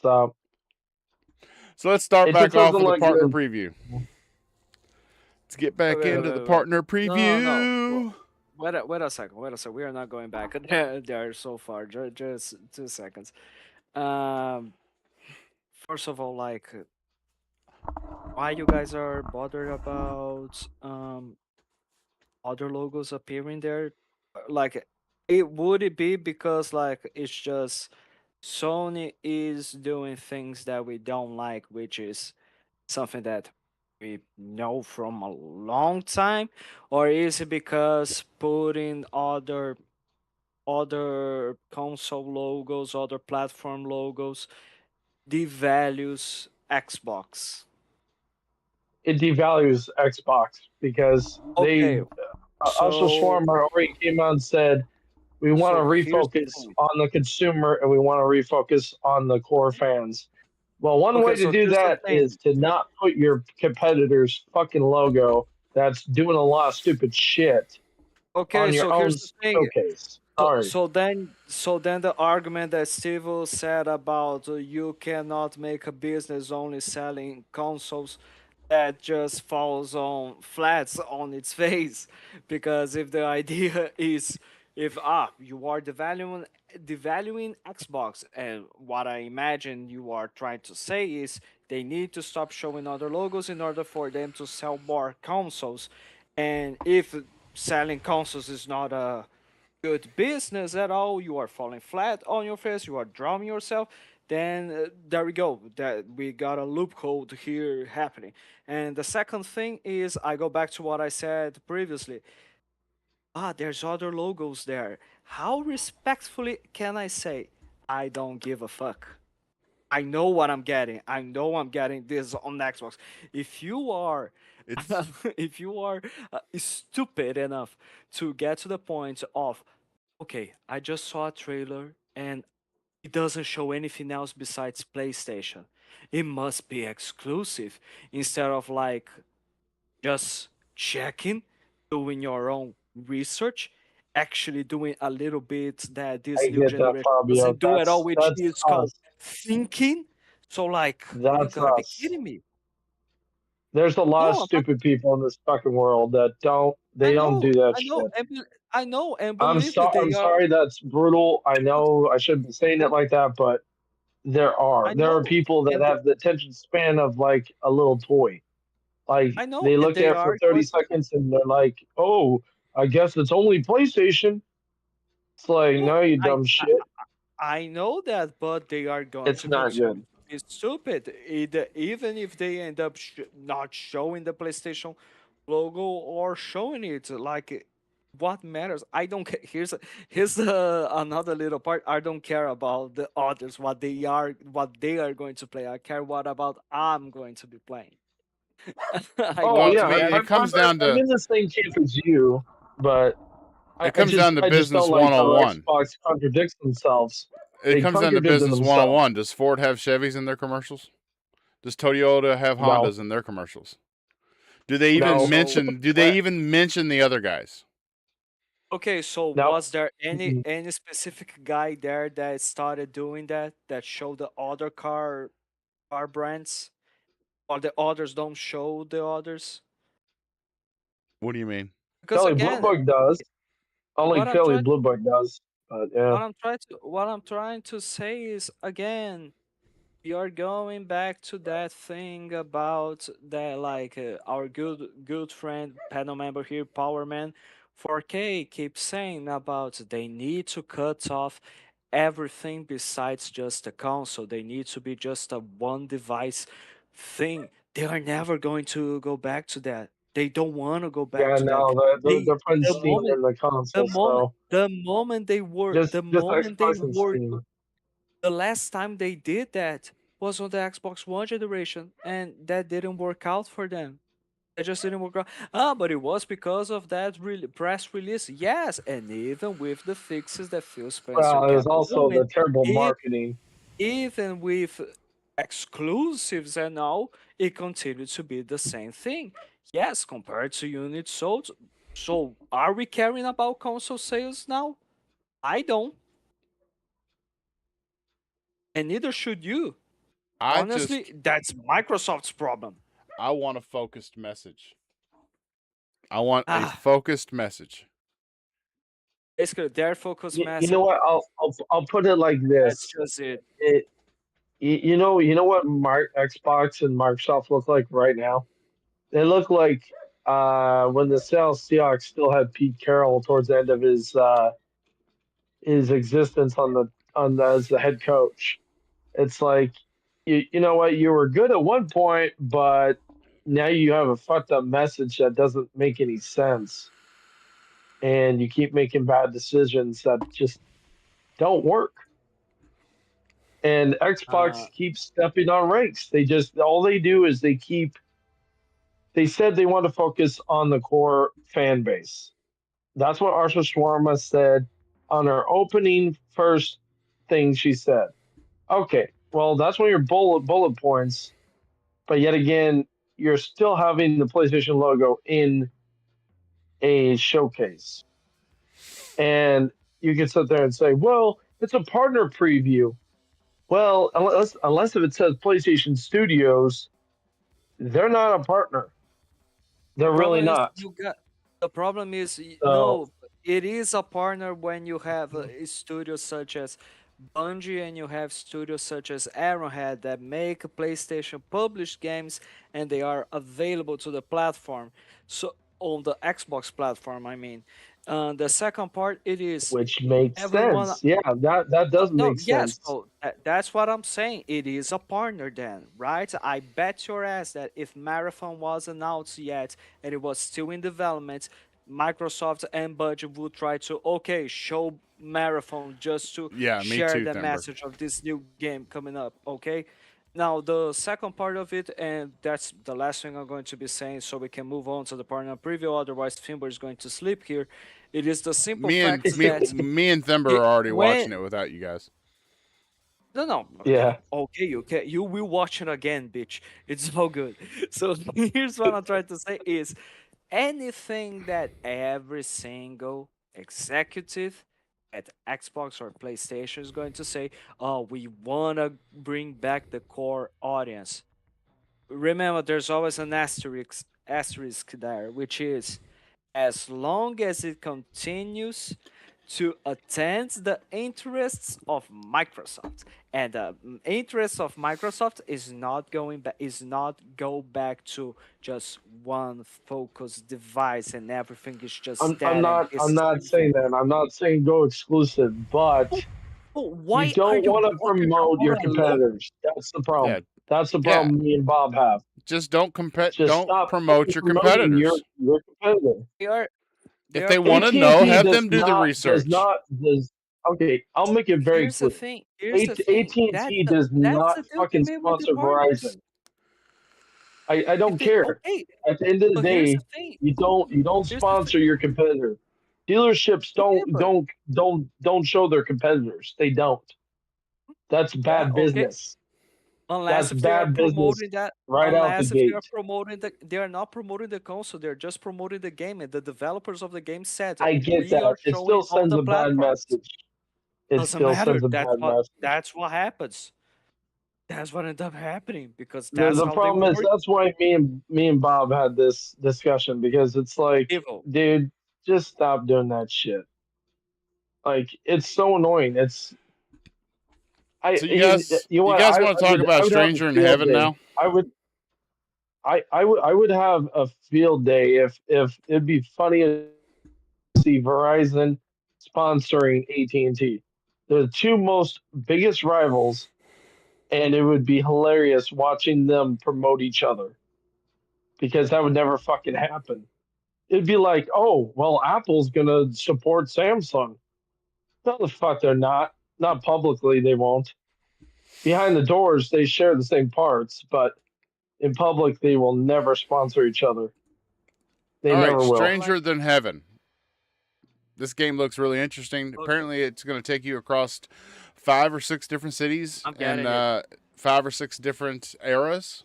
So So let's start it just back off doesn't with the look partner good. preview. Let's get wait, back wait, into wait, the wait. partner No, no, no. preview. Wait a second. Wait a second. We are not going back there so far. Just 2 seconds. Um, First of all, like, why you guys are bothered about other logos appearing there? Like, would it be because like it's just Sony is doing things that we don't like, which is something that we know from a long time, or is it because putting other console logos, other platform logos devalues Xbox? It devalues Xbox because they Okay, Usher so Swarmer already came out and said We want to So here's the refocus thing. on the consumer and we want to refocus on the core fans. Well, one Okay, way to so do here's the that is thing. to not put your competitor's fucking logo that's doing a lot of stupid shit Okay, on your so own here's the thing. showcase. So, Sorry. so then the argument that Steve said about you cannot make a business only selling consoles, that just falls on flats on its face, because if the idea is, if you are devaluing Xbox, and what I imagine you are trying to say is they need to stop showing other logos in order for them to sell more consoles, and if selling consoles is not a good business at all, you are falling flat on your face, you are drowning yourself, then there we go. That we got a loophole here happening. And the second thing is, I go back to what I said previously. There's other logos there. How respectfully can I say, I don't give a fuck? I know what I'm getting. I know I'm getting this on Xbox. If you are, It's if you are stupid enough to get to the point of, okay, I just saw a trailer and it doesn't show anything else besides PlayStation, it must be exclusive, instead of like just checking, doing your own research, actually doing a little bit that this I new get that, generation Fabio. doesn't do at all, which That's is called us. thinking. So like, you That's gotta be us. kidding me. There's a lot of No, I'm not. stupid people in this fucking world that I don't know, do that I know, shit. I know, and believe me, I'm they are. sorry that's brutal. I know I shouldn't be saying it like that, but I there are know, people that and have the attention span of like a little toy. Like I know, they and look they at it for are 30 going to. seconds and they're like, "Oh, I guess it's only PlayStation." It's like, No, "No, you I, dumb I shit. I know that, but they are going It's to not continue good." to be stupid. Even if they end up not showing the PlayStation logo or showing it, like, what matters? I don't care. Here's another little part. I don't care about the others, what they are going to play. I care what about I'm going to be playing. I Oh go well, to I yeah, mean, that. it comes down I'm to in the same camp as you, but it comes down to I just don't business like how 101. Xbox contradicts themselves. It They comes down to contradicted business themselves. 101. Does Ford have Chevys in their commercials? Does Toyota have No, Hondas in their commercials? no, So Do they what? even mention the other guys? Okay, so no. was there Mm-mm. any specific guy there that started doing that, that showed the other car brands, or the others don't show the others? What do you mean? Because Kelly Blue again, Book does. Only what I'm Kelly trying Blue Book does. But yeah, what I'm trying to say is, again, you're going back to that thing about that, like, our good friend panel member here, Powerman 4K, keeps saying about they need to cut off everything besides just a console. They need to be just a one device thing. They are never going to go back to that. They don't want to go back yeah. to that. No, They they're putting the Steam moment in the console, so the just moment they Xbox and were Steam. the last time they did that was on the Xbox One generation, and that didn't work out for them. It just didn't work out. But it was because of that press release. Yes, and even with the fixes that Phil Spencer Well, it was kept also doing, the terrible e- marketing. even with exclusives and all, it continued to be the same thing. Yes, compared to units sold. So, are we caring about console sales now? I don't, and neither should you. I Honestly, just that's Microsoft's problem. I want a focused message. I want a Ah, focused message. basically, their focus You know message. what? I'll put it like That's this. just it. It you know what Xbox and Microsoft look like right now? They look like when the Seattle Seahawks still had Pete Carroll towards the end of his existence as the head coach. It's like you know what, you were good at one point, but now you have a fucked up message that doesn't make any sense, and you keep making bad decisions that just don't work. And Uh, Xbox keeps stepping on ranks. They just all they do is they said they want to focus on the core fan base. That's what Arthur Shawarma said. on her opening first thing she said. Okay, well, that's one of your bullet points, but yet again, you're still having the PlayStation logo in a showcase. And you can sit there and say, well, it's a partner preview. Well, unless if it says PlayStation Studios, they're not a partner. The They're really problem is not. you got the problem is So, no, it is a partner when you have studios such as Bungie and you have studios such as Arrowhead that make PlayStation published games and they are available to the platform. So on the Xbox platform, I mean. The second part it is which makes everyone. sense. Yeah, that does No, make yes, sense. so that's what I'm saying. It is a partner then, right? I bet your ass that if Marathon was announced yet and it was still in development, Microsoft and Budget would try to show Marathon just to Yeah, me share too, the Thember. message of this new game coming up. Okay. Now the second part of it, and that's the last thing I'm going to be saying, so we can move on to the partner preview. Otherwise, Timber is going to sleep here. It is the simple Me and fact me that me and Thember are already when watching it without you guys. no, no. Yeah. Okay, you can. You will watch it again, bitch. It's all good. So here's what I'm trying to say: is anything that every single executive at Xbox or PlayStation is going to say, "Oh, we wanna bring back the core audience." Remember, there's always an asterisk there, which is as long as it continues to attend the interests of Microsoft. And the interest of Microsoft is not go back to just one focused device and everything is just I'm that and not this I'm is not saying evil. that. I'm not saying go exclusive, but Oh, you why are don't you want to blocking promote your our logo? competitors. That's the problem. Yeah, That's the yeah. problem me and Bob have. Just don't Just don't stop promote your promoting competitors. your competitor. They are they If are they want to promoting know, AT&T have them do the does research. not does okay, I'll make it very here's the clear. thing. Here's the thing. AT&T does That's not the fucking ultimate with the sponsor partners. Verizon. I don't care. Okay, At the end of the but here's the day, thing. you don't Here's the thing. sponsor your competitor. Dealerships Okay, but don't show their competitors. They don't. That's yeah, bad okay. business. Unless That's if they are bad business promoting that, right out the unless if they are gate. promoting they are not promoting the console, they're just promoting the game, and the developers of the game said I get we are that. It showing still all sends the a bad platforms. message. It Doesn't still matter. sends a bad message. That's what happens. That's what ended up happening because The that's the how they problem is work. that's why me and Bob had this discussion because it's like, Evil. dude, just stop doing that shit. Like it's so annoying. It's So you know you what guys want to talk I about would have a Stranger in field Heaven day. now? I would have a field day if it'd be funny to see Verizon sponsoring AT&T. They're the two most biggest rivals, and it would be hilarious watching them promote each other because that would never fucking happen. It'd be like, oh, well, Apple's gonna support Samsung. No, the fuck they're not. Not publicly, they won't. Behind the doors, they share the same parts, but in public, they will never sponsor each other. They All right, never will. Stranger Than Heaven. This game looks really interesting. Okay, Apparently, it's going to take you across 5 or 6 different cities I'm and getting it. 5 or 6 different eras.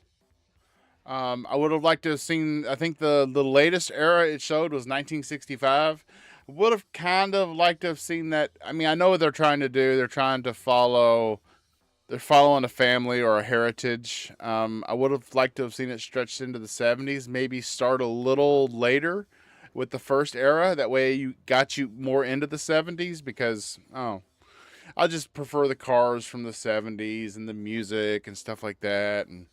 I would have liked to have seen. I think the latest era it showed was 1965. Would have kind of liked to have seen that. I mean, I know what they're trying to do. They're trying to follow. They're following a family or a heritage. I would have liked to have seen it stretched into the 70s. Maybe start a little later with the first era. That way, you got you more into the 70s because I just prefer the cars from the 70s and the music and stuff like that. And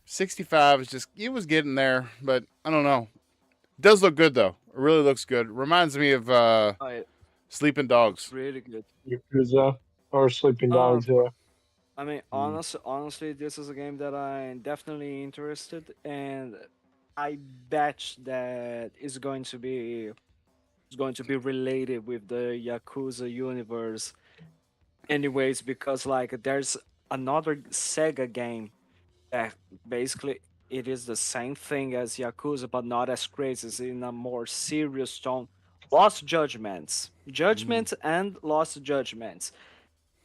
65 is just, it was getting there, but I don't know. It does look good though. It really looks good. Reminds me of I Sleeping looks Dogs. really good. Yakuza or Sleeping Um, Dogs, yeah. I mean, Mm. honestly, this is a game that I'm definitely interested, and I bet that it's going to be related with the Yakuza universe, anyways, because like there's another Sega game that basically it is the same thing as Yakuza, but not as crazy. It's in a more serious tone Lost Judgments and Lost Judgments.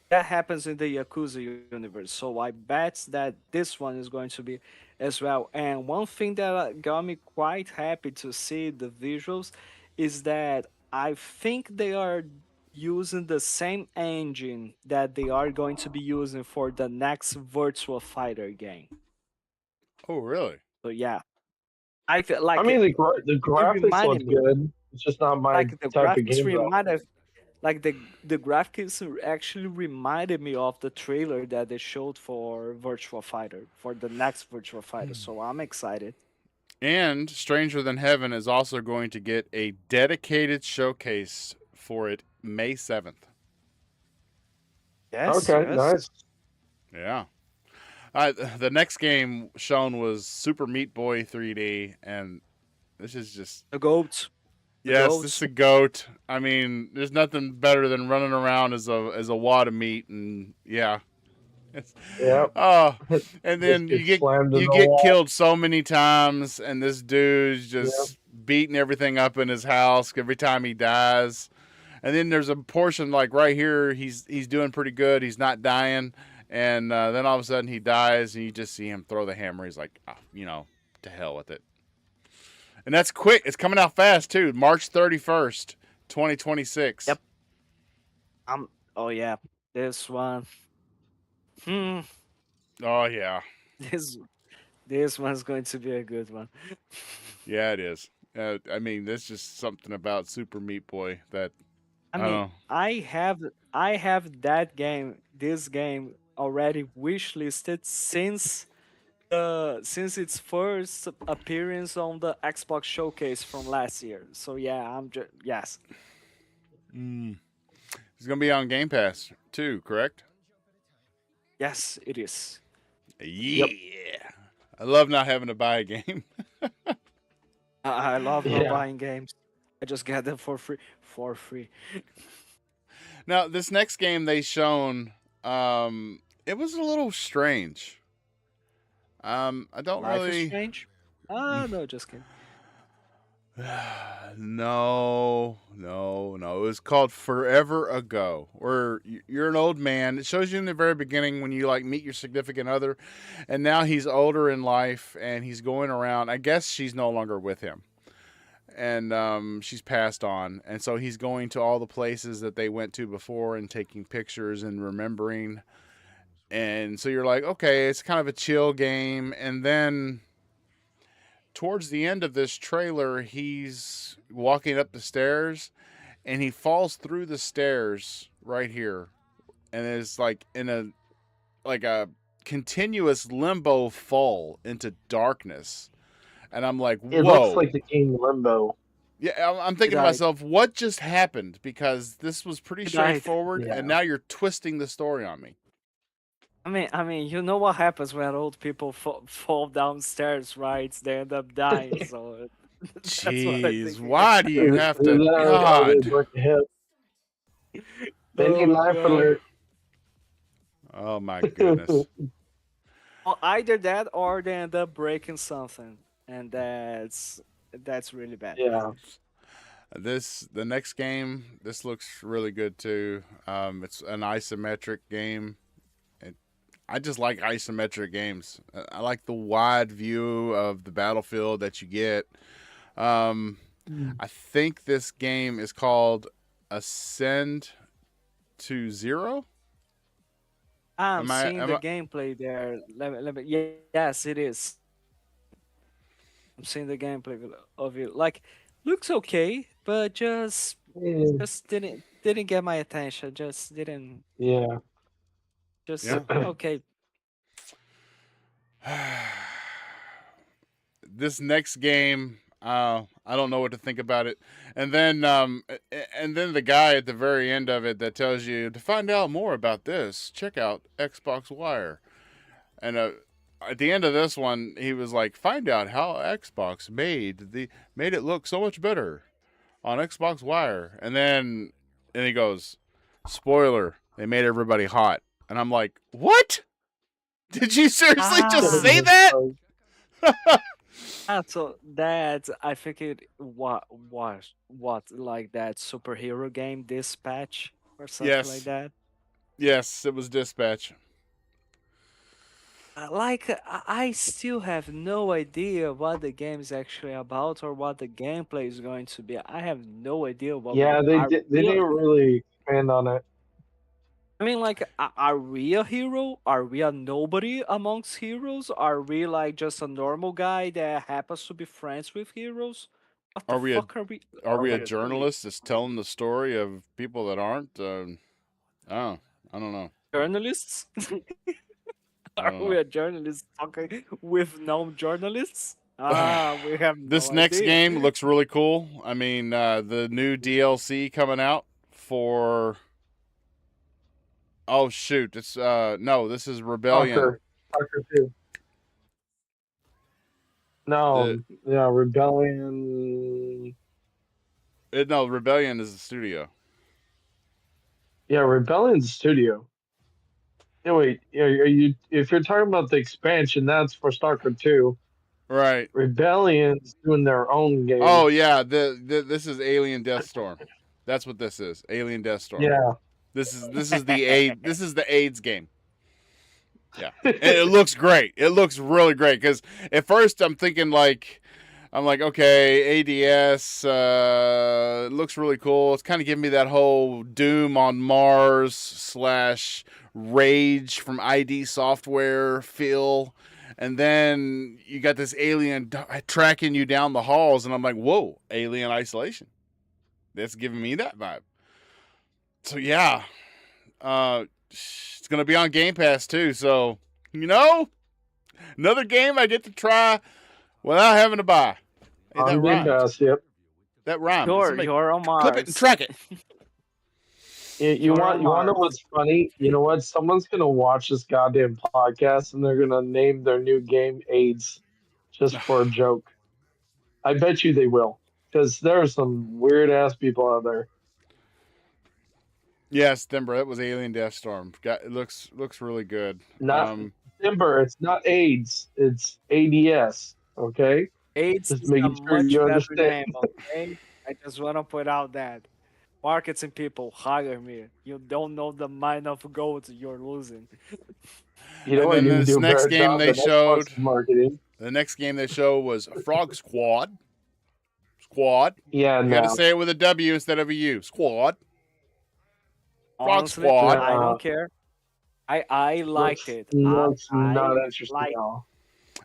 That happens in the Yakuza universe, so I bet that this one is going to be as well. And one thing that got me quite happy to see the visuals is that I think they are using the same engine that they are going to be using for the next Virtua Fighter game. Oh, really? So yeah, I feel I like mean, the it graphics reminded look me, good. It's just not my like the type of graphics game though. reminded, like the graphics actually reminded me of the trailer that they showed for Virtua Fighter, for the next Virtua Fighter. So I'm excited. And Stranger Than Heaven is also going to get a dedicated showcase for it May 7th. Yes, Okay, yes. nice. Yeah. The next game shown was Super Meat Boy 3D, and this is just. The goats. The Yes, goats. this is a goat. I mean, there's nothing better than running around as a wad of meat, and yeah. Yep. Oh, and Just then get slammed in you the get wall. killed so many times, and this dude's Yep. just beating everything up in his house every time he dies. And then there's a portion like right here, he's doing pretty good. He's not dying, and then all of a sudden he dies, and you just see him throw the hammer. He's like, oh, to hell with it. And that's quick. It's coming out fast too. March 31st, 2026. Yep. Oh yeah, this one. Hmm. Oh yeah. This this one's going to be a good one. Yeah, it is. I mean, there's just something about Super Meat Boy that I I don't mean, know. I have this game already wishlisted since its first appearance on the Xbox Showcase from last year. So yeah, I'm just yes. It's gonna be on Game Pass too, correct? Yes, it is. Yeah. I love not having to buy a game. I love not Yeah. buying games. I just get them for free. For free. Now, this next game they shown, it was a little strange. I don't Life is really. Strange? Ah, no, just kidding. No. It was called Forever Ago, where you're an old man. It shows you in the very beginning when you like meet your significant other, and now he's older in life and he's going around. I guess she's no longer with him, and she's passed on, and so he's going to all the places that they went to before and taking pictures and remembering. And so you're like, okay, it's kind of a chill game, and then towards the end of this trailer, he's walking up the stairs and he falls through the stairs right here and is like in a continuous limbo fall into darkness. And I'm like, It looks whoa. like the game Limbo. Yeah, I'm thinking to died. myself, what just happened? Because this was pretty He died. straightforward, Yeah. and now you're twisting the story on me. I mean, you know what happens when old people fall downstairs, right? They end up dying. So that's what I Jeez, think. why do you have to? They God. break a hip. Benny Oh, life God. alert. Oh my goodness. Well, either that or they end up breaking something, and that's really bad. Yeah. The next game, this looks really good too. It's an isometric game. I just like isometric games. I like the wide view of the battlefield that you get. I think this game is called Ascend to Zero. I'm Am I- seeing am the I- gameplay there. Yes, it is. I'm seeing the gameplay of it. Like, looks okay, but just didn't get my attention. Just didn't. Yeah. Just Yeah. okay. This next game, I don't know what to think about it. And then the guy at the very end of it that tells you to find out more about this, check out Xbox Wire. And at the end of this one, he was like, find out how Xbox made it look so much better on Xbox Wire. And he goes, spoiler, they made everybody hot. And I'm like, what? Did you seriously just say that? So that I think it what like that superhero game Dispatch or something like Yes, that. yes, it was Dispatch. I still have no idea what the game is actually about or what the gameplay is going to be. I have no idea what Yeah, they I did. They really. didn't really expand on it. I mean, like, are we a hero? Are we a nobody amongst heroes? Are we like just a normal guy that happens to be friends with heroes? What the Are we a fuck are we? are Are we a we a journalist that's telling the story of people that aren't? Oh, I don't know. journalists? I Are don't we know. a journalist talking with non-journalists? Ah, we have This no next idea. game looks really cool. I mean, the new DLC coming out for. Oh shoot! It's no, this is Rebellion. Stalker 2. The No, yeah, Rebellion. no, Rebellion is the studio. Yeah, Rebellion's studio. Yeah, wait. Yeah, are you? If you're talking about the expansion, that's for Stalker 2. Right. Rebellion's doing their own game. Oh yeah, the this is Alien Deathstorm. That's what this is. Alien Deathstorm. Yeah. This is the AIDS game. Yeah, and it looks great. It looks really great because at first I'm like, okay, ADS it looks really cool. It's kind of giving me that whole Doom on Mars slash Rage from ID Software feel. And then you got this alien tracking you down the halls, and I'm like, whoa, Alien Isolation. That's giving me that vibe. So yeah, it's gonna be on Game Pass too. So another game I get to try without having to buy. Hey, that On Game rhymed. Pass, yep. That rhymed. Somebody You're on clip it and Mars. track it. You're on You want to know Mars. what's funny? You know what? Someone's gonna watch this goddamn podcast and they're gonna name their new game AIDS just for a joke. I bet you they will, because there are some weird ass people out there. Yes, Denver. That was Alien Deathstorm. It looks really good. Not Timber. It's not AIDS. It's ADS. Okay, AIDS just is a making sure much you better understand. name, okay? I just want to put out that marketing people hire me. You don't know the mine of gold you're losing. You know And what? then You can this do a next better game job they than Xbox showed. marketing. The next game they showed was Frog Squad. Squad. Yeah, You got to no. say it with a W instead of a U. Squad. Frog Honestly, Squad. I Uh, don't care. I liked it. looks I not interesting like. at all.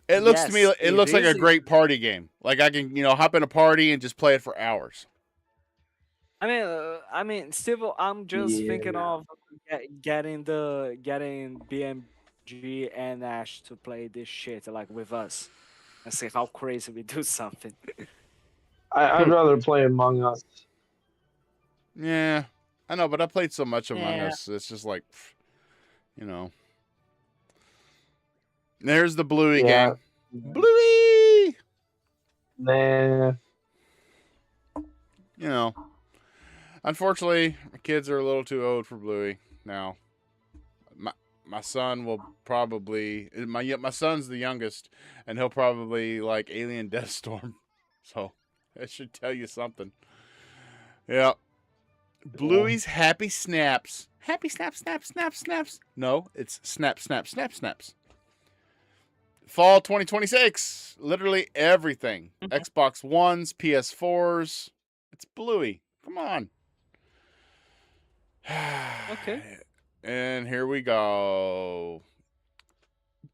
It looks to me. Yes, It it looks like a is. great party game. Like I can, hop in a party and just play it for hours. I mean, still, I'm just Yeah, thinking no. of getting BMG and Ash to play this shit like with us and see how crazy we do something. I'd rather play Among Us. Yeah, I know, but I played so much Among Yeah. Us. It's just like, you know. There's the Bluey Yeah. game. Bluey. Nah. Unfortunately, my kids are a little too old for Bluey now. My son will probably my son's the youngest, and he'll probably like Alien Deathstorm. So that should tell you something. Yeah. Bluey's Happy Snaps. Happy snap, snap, snap, snaps. No, it's snap, snap, snap, snaps. Fall 2026. Literally everything. Xbox Ones, PS4s. It's Bluey. Come on. Okay. And here we go.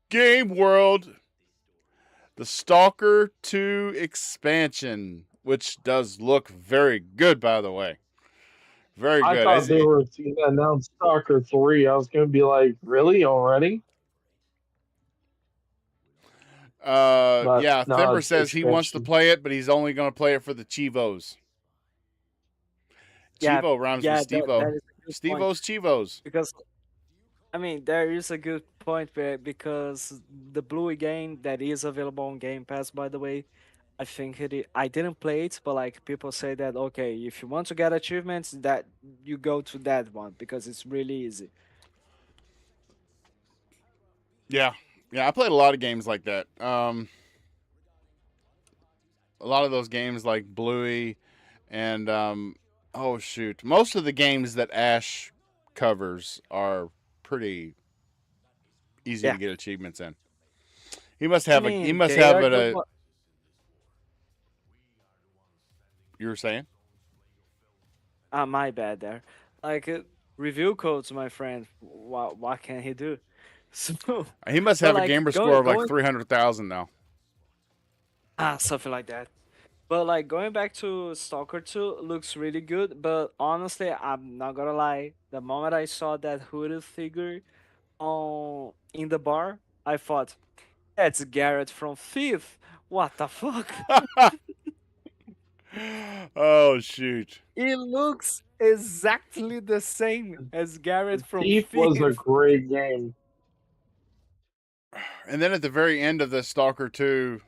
Game World. The Stalker 2 expansion, which does look very good, by the way. Very I good. thought they were going to announce Stalker 3. I was going to be like, really? Already? But Yeah, no, Thimber it's says he wants to expansion. play it, but he's only going to play it for the Chivos. Yeah, Chivo rhymes yeah, with that Stevo. is a good point Stevo's Chivos. because I mean there is a good point because the Bluey game that is available on Game Pass, by the way, I think I didn't play it, but like people say that okay, if you want to get achievements, that you go to that one because it's really easy. Yeah. Yeah, I played a lot of games like that. a lot of those games like Bluey and oh shoot, most of the games that Ash covers are pretty easy Yeah, to get achievements in. He must I have a. He mean must they have are it. the You were saying? my bad there. Like review codes, my friend. What can he do? So, He must but have a like gamer score of like going 300,000 now. something like that. But like going back to Stalker 2 looks really good, but honestly, I'm not gonna lie. The moment I saw that hooded figure on in the bar, I thought, that's Garrett from Thief. What the fuck? Oh shoot! It looks exactly the same as Garrett from Thief was a Thief. great game. And then at the very end of the Stalker 2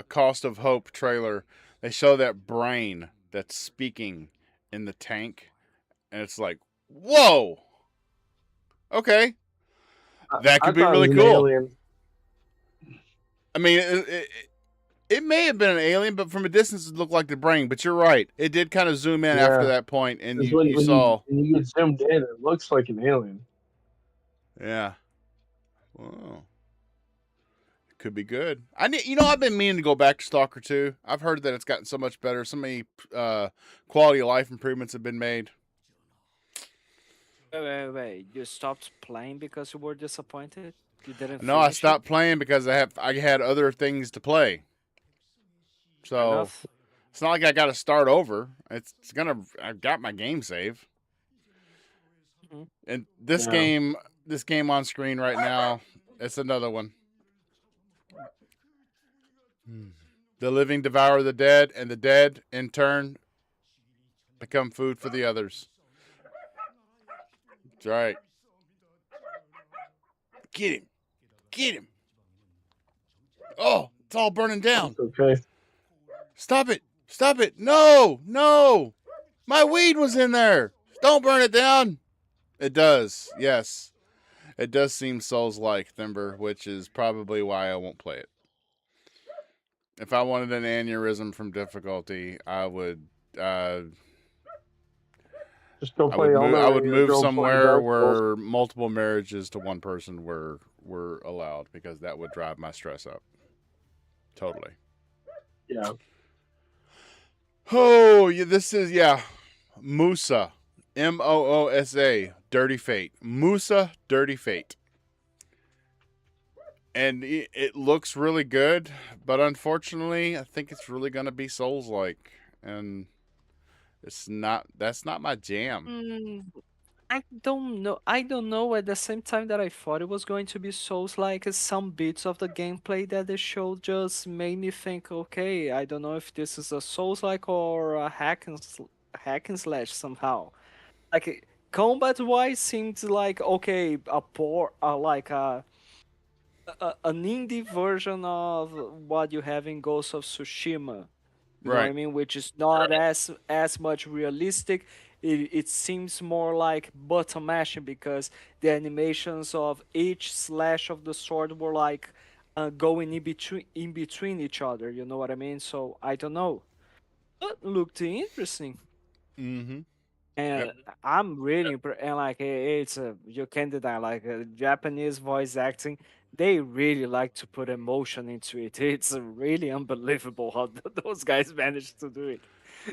Cost of Hope trailer, they show that brain that's speaking in the tank, and it's like, whoa! Okay, that I could be thought it really was an cool. alien. I mean, it may have been an alien, but from a distance it looked like the brain. But you're right; it did kind of zoom in after Yeah, that point, and because you saw, when you get zoomed in, it looks like an alien. yeah, whoa. Could be good. I've been meaning to go back to Stalker 2. I've heard that it's gotten so much better. So many quality of life improvements have been made. Wait. You stopped playing because you were disappointed? You didn't No, I finish it? stopped playing because I had other things to play. Fair So enough. it's not like I got to start over. I've got my game save. Mhm. And Yeah. this game on screen right now, it's another one. The living devour the dead, and the dead, in turn, become food for the others. That's right. Get him. Get him. Oh, it's all burning down. It's okay. Stop it. Stop it. No. No. My weed was in there. Don't burn it down. It does. Yes. It does seem Souls-like, Thimber, which is probably why I won't play it. If I wanted an aneurysm from difficulty, Just go play Elden I would Ring or move go play somewhere Dark Souls. where multiple marriages to one person were allowed, because that would drive my stress up. Totally. Yeah. Oh, yeah, Musa, Moosa, Dirty Fate, Musa, Dirty Fate, and it looks really good, but unfortunately, I think it's really gonna be Souls-like, and it's not. That's not my jam. Mm, I don't know. I don't know. At the same time that I thought it was going to be Souls like, some bits of the gameplay that they showed just made me think, okay, I don't know if this is a Souls like or a hack and slash somehow. Like combat wise seemed like okay, a poor like an indie version of what you have in Ghost of Tsushima. You know what I Right. mean? Which is not as much realistic. It seems more like button mashing because the animations of each slash of the sword were like going in between each other. You know what I mean? So I don't know. But looked interesting. Mm-hmm. Yep. And I'm really and like it's a you can do that like Japanese voice acting. They really like to put emotion into it. It's really unbelievable how those guys managed to do it.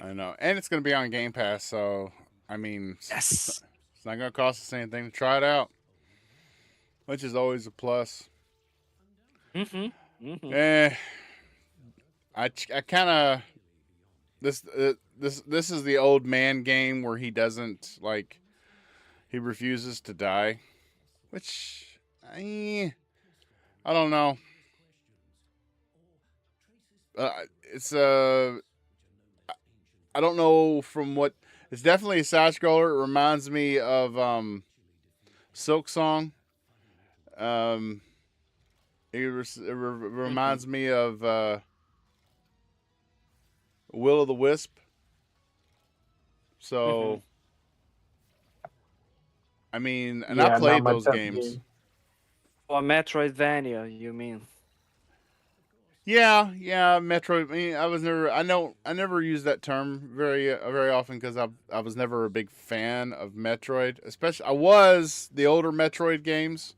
I know, and it's gonna be on Game Pass, so I mean, Yes. it's not gonna cost us anything to try it out, which is always a plus. Mhm. Mhm. Eh, I kind of this is the old man game where he doesn't like he refuses to die, which I don't know. It's I don't know from what it's definitely a side scroller. It reminds me of Silk Song. Um, Mhm. reminds me of Will o' the Wisp. Mhm. So I mean, and I Yeah, not played my those type of games. game. Or Metroidvania, you mean? Yeah, Metroid. I mean, I never use that term very often because I was never a big fan of Metroid. Especially, I was the older Metroid games,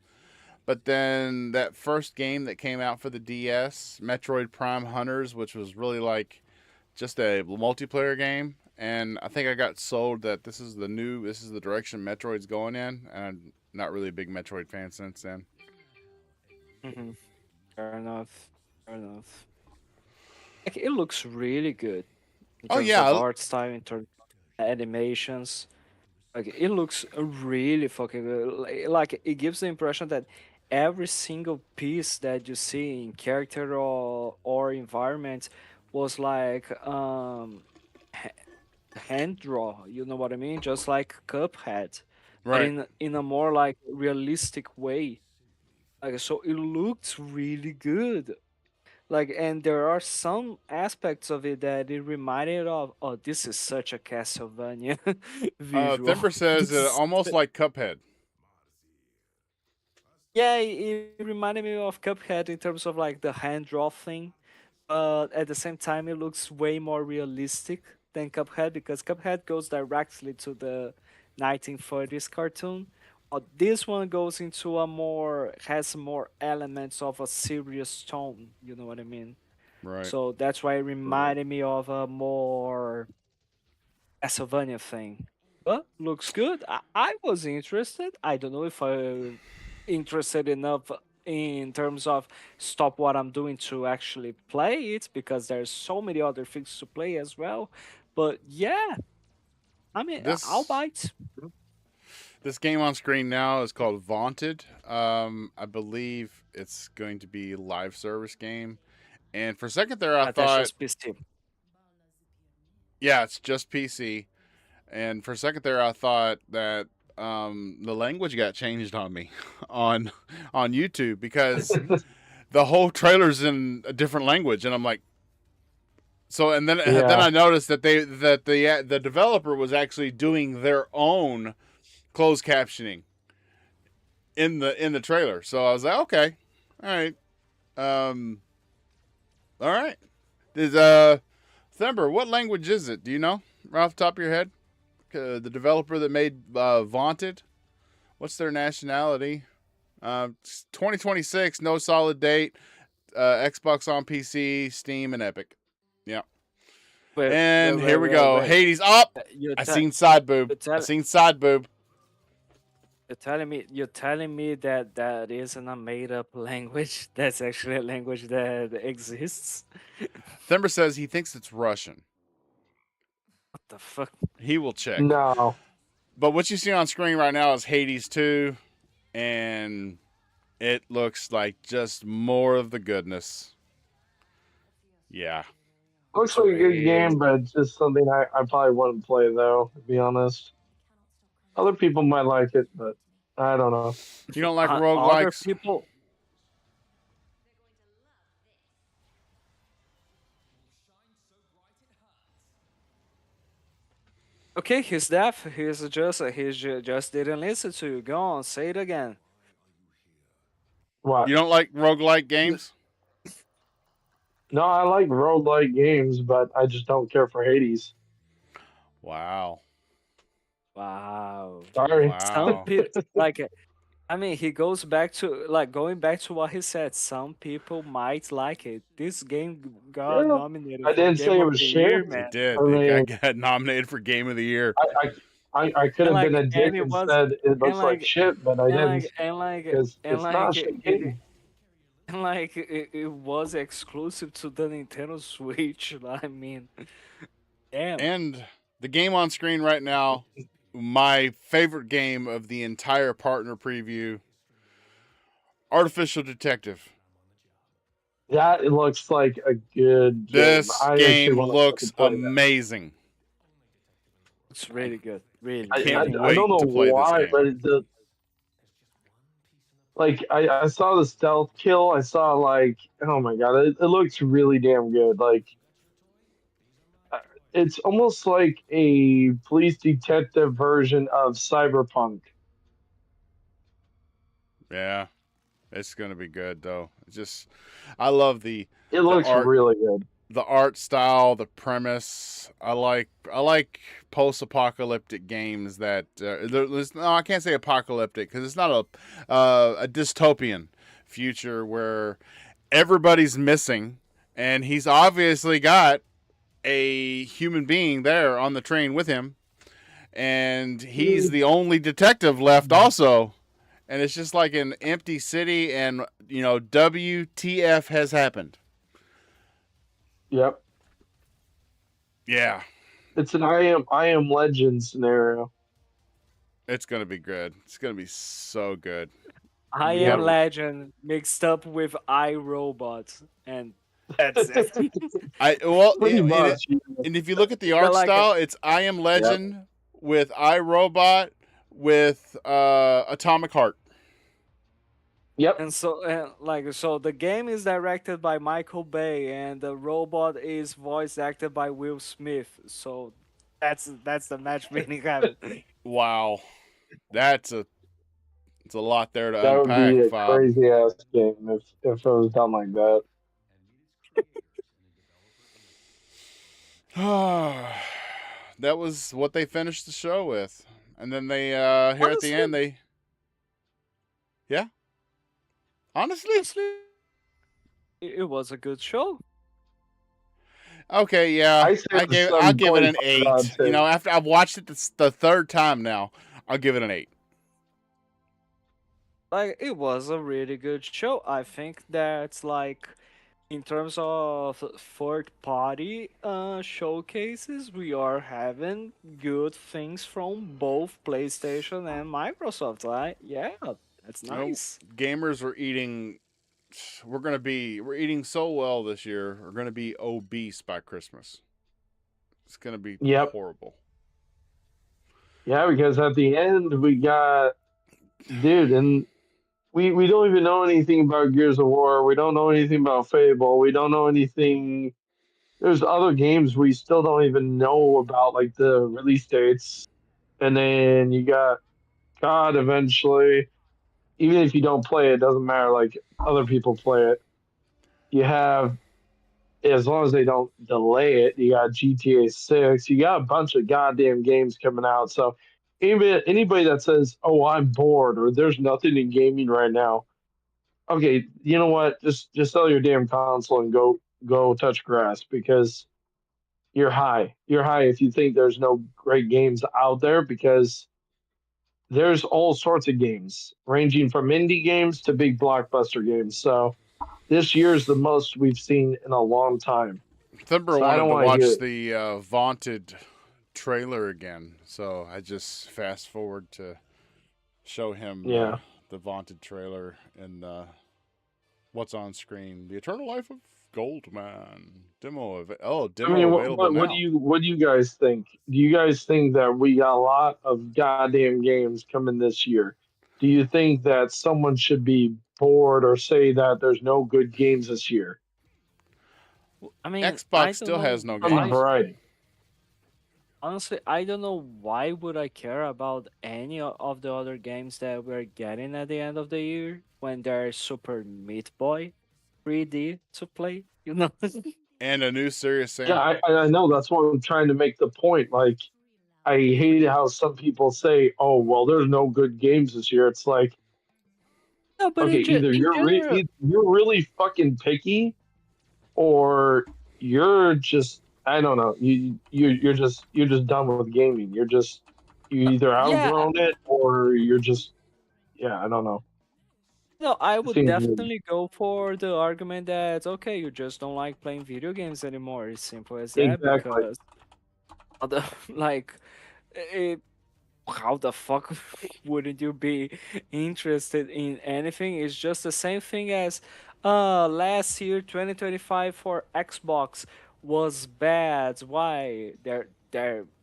but then that first game that came out for the DS, Metroid Prime Hunters, which was really like just a multiplayer game, and I think I got sold that this is the direction Metroid's going in, and I'm not really a big Metroid fan since then. Hmm. Fair enough. Fair enough. Like it looks really good in Oh terms of yeah, art style, in terms of animations. Like it looks really fucking good. Like it gives the impression that every single piece that you see in character or environment was like ha- hand draw. You know what I mean? Just like Cuphead, but right. in a more like realistic way. Like so, it looks really good. Like, and there are some aspects of it that it reminded of. Oh, this is such a Castlevania visual. Thimber says This almost like Cuphead. Yeah, it reminded me of Cuphead in terms of like the hand draw thing, but at the same time, it looks way more realistic than Cuphead because Cuphead goes directly to the 1930s cartoon. This one goes into a more has more elements of a serious tone. You know what I mean? Right. So that's why it Right. reminded me of a more Castlevania thing. But looks good. I was interested. I don't know if I interested enough in terms of stop what I'm doing to actually play it because there's so many other things to play as well. But yeah, I mean I'll This bite. this game on screen now is called Vaunted. I believe it's going to be a live service game. And for a second there, I That's thought, just PC. yeah, it's just PC. And for a second there, I thought that the language got changed on me on YouTube because the whole trailer's in a different language, and I'm like, so. And then Yeah. I noticed that the developer was actually doing their own closed captioning in the trailer. So I was like, okay, all right, um, all right. Is Thember, what language is it? Do you know right off the top of your head? The developer that made Vaunted. What's their nationality? 2026, no solid date. Xbox on PC, Steam, and Epic. Yeah. Wait, wait, And wait, here we wait, go. wait. Hades up. You I tell seen side boob. you I tell seen side boob. you're telling me that that isn't a made up language. That's actually a language that exists. Thember says he thinks it's Russian. What the fuck? He will check. No. But what you see on screen right now is Hades 2, and it looks like just more of the goodness. Yeah. Looks like a good Crazy. game, but it's just something I probably wouldn't play though, to be honest. Other people might like it, but I don't know. You don't like Other roguelikes? people. Okay, he's deaf. Just didn't listen to you. Go on, say it again. What? You don't like roguelike games? No, I like roguelike games, but I just don't care for Hades. Wow. Wow. Sorry. Some Wow. people like. I mean, he goes back to like going back to what he said. Some people might like it. This game got Yeah. nominated I for didn't say Game it of was the shit. Year, It man. I did. It mean, got nominated for Game of the Year. I could And have been like, a and dick it and was, said it and looks like like, shit, but I and didn't like, and like, because and it's not a like shit it, game. and like it was exclusive to the Nintendo Switch. I mean, damn. And the game on screen right now, my favorite game of the entire partner preview, Artificial Detective. That it looks like a good game. This I actually game want to looks fucking play that. amazing. It's I, really good. Really, I can't really I good. don't wait know to play this why, game. but I saw the stealth kill. I saw like oh my god, it looks really damn good. Like uh, it's almost like a police detective version of Cyberpunk. Yeah, it's gonna be good though. It's just, I love It The looks art, really good. the art style, the premise. I like post-apocalyptic games that no, I can't say apocalyptic because it's not a dystopian future where everybody's missing, and he's obviously got a human being there on the train with him, and he's the only detective left also. And it's just like an empty city, and WTF has happened. Yep. Yeah, It's an I am Legend scenario. it's gonna be good. It's gonna be so good. I Am Yep. Legend mixed up with iRobot, and that's it. I well, Pretty much. and if you look at the But art like, style, it's I Am Yep. Legend with iRobot with Atomic Heart. Yep. and so the game is directed by Michael Bay, and the robot is voice acted by Will Smith. So that's the match made in heaven. Wow, that's a it's a lot there to That would be unpack, a Fob. crazy ass game if it was done like that. That was what they finished the show with, and then they here at the Honestly, end they yeah honestly honestly, it was a good show. okay yeah I say the I'll give it an 7.5 out of 8. 10. After I've watched it the third time now, I'll give it an 8. Like, it was a really good show. I think that's like, in terms of third party showcases, we are having good things from both PlayStation and Microsoft. Like, yeah, that's nice. Gamers are eating. We're eating so well this year. We're gonna be obese by Christmas. It's gonna be Yep. horrible. Yeah, because at the end we got dude, and we don't even know anything about Gears of War. We don't know anything about Fable. We don't know anything. There's other games we still don't even know about, like the release dates. And then you got God eventually. Even if you don't play it, doesn't matter. Like other people play it. You have, as long as they don't delay it, you got GTA 6. You got a bunch of goddamn games coming out. So even anybody that says, "Oh, I'm bored," or "There's nothing in gaming right now," okay, you know what? Just sell your damn console and go touch grass because you're high. You're high if you think there's no great games out there because there's all sorts of games, ranging from indie games to big blockbuster games. So this year's the most we've seen in a long time. Thumber So I wanted don't to want to hear watch it. the vaunted trailer again, so I just fast forward to show him Yeah. the vaunted trailer and what's on screen. The Eternal Life of Goldman I demo mean, available now. what do you guys think? Do you guys think that we got a lot of goddamn games coming this year? Do you think that someone should be bored or say that there's no good games this year? I mean, I Xbox don't still know has no From the why. games. variety. Honestly, I don't know why would I care about any of the other games that we're getting at the end of the year when there's Super Meat Boy 3D to play, you know? And a new Serious Yeah, Sam. I know. That's what I'm trying to make the point. Like, I hate how some people say, "Oh, well, there's no good games this year." It's like, No, but okay, either in general, you're really fucking picky, or you're just I don't know. You're just done with gaming. You either yeah, outgrown it or you're just yeah. I don't know. no, I It would seems weird. definitely go for the argument that okay, you just don't like playing video games anymore. It's simple as that Exactly. because the like it, how the fuck wouldn't you be interested in anything? It's just the same thing as last year 2025 for Xbox was bad. Why? They're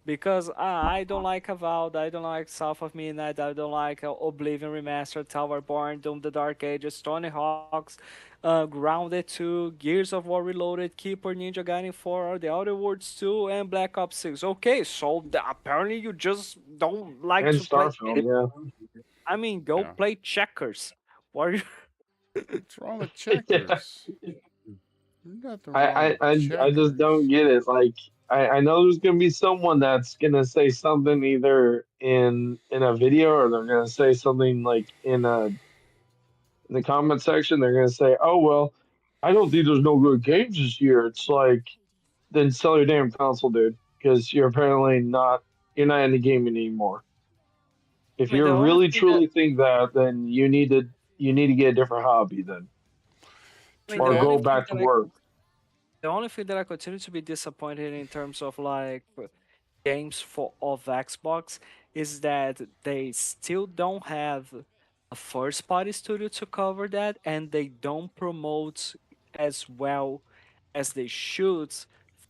because I don't like Avowed, I don't like South of Midnight, I don't like Oblivion Remastered, Towerborn, Doom the Dark Ages, Tony Hawk's, Grounded 2, Gears of War Reloaded, Keeper, Ninja Gaiden 4, The Outer Worlds 2, and Black Ops 6. Okay, so apparently you just don't like And to play. Starfield, yeah. I mean, go Yeah. play checkers. What are you? What's wrong with Yeah. checkers? Nothing I, wrong I, with I just checkers. don't get it. Like, I know there's gonna be someone that's gonna say something either in a video or they're gonna say something like in the comment section. They're gonna say, "Oh well, I don't think there's no good games this year." It's like, then sell your damn console, dude, because you're apparently not you're not in the gaming anymore. If I mean, you the only really thing that truly think that, then you need to get a different hobby then, I mean, or go back to work. the only thing that I continue to be disappointed in terms of like games for of Xbox is that they still don't have a first party studio to cover that, and they don't promote as well as they should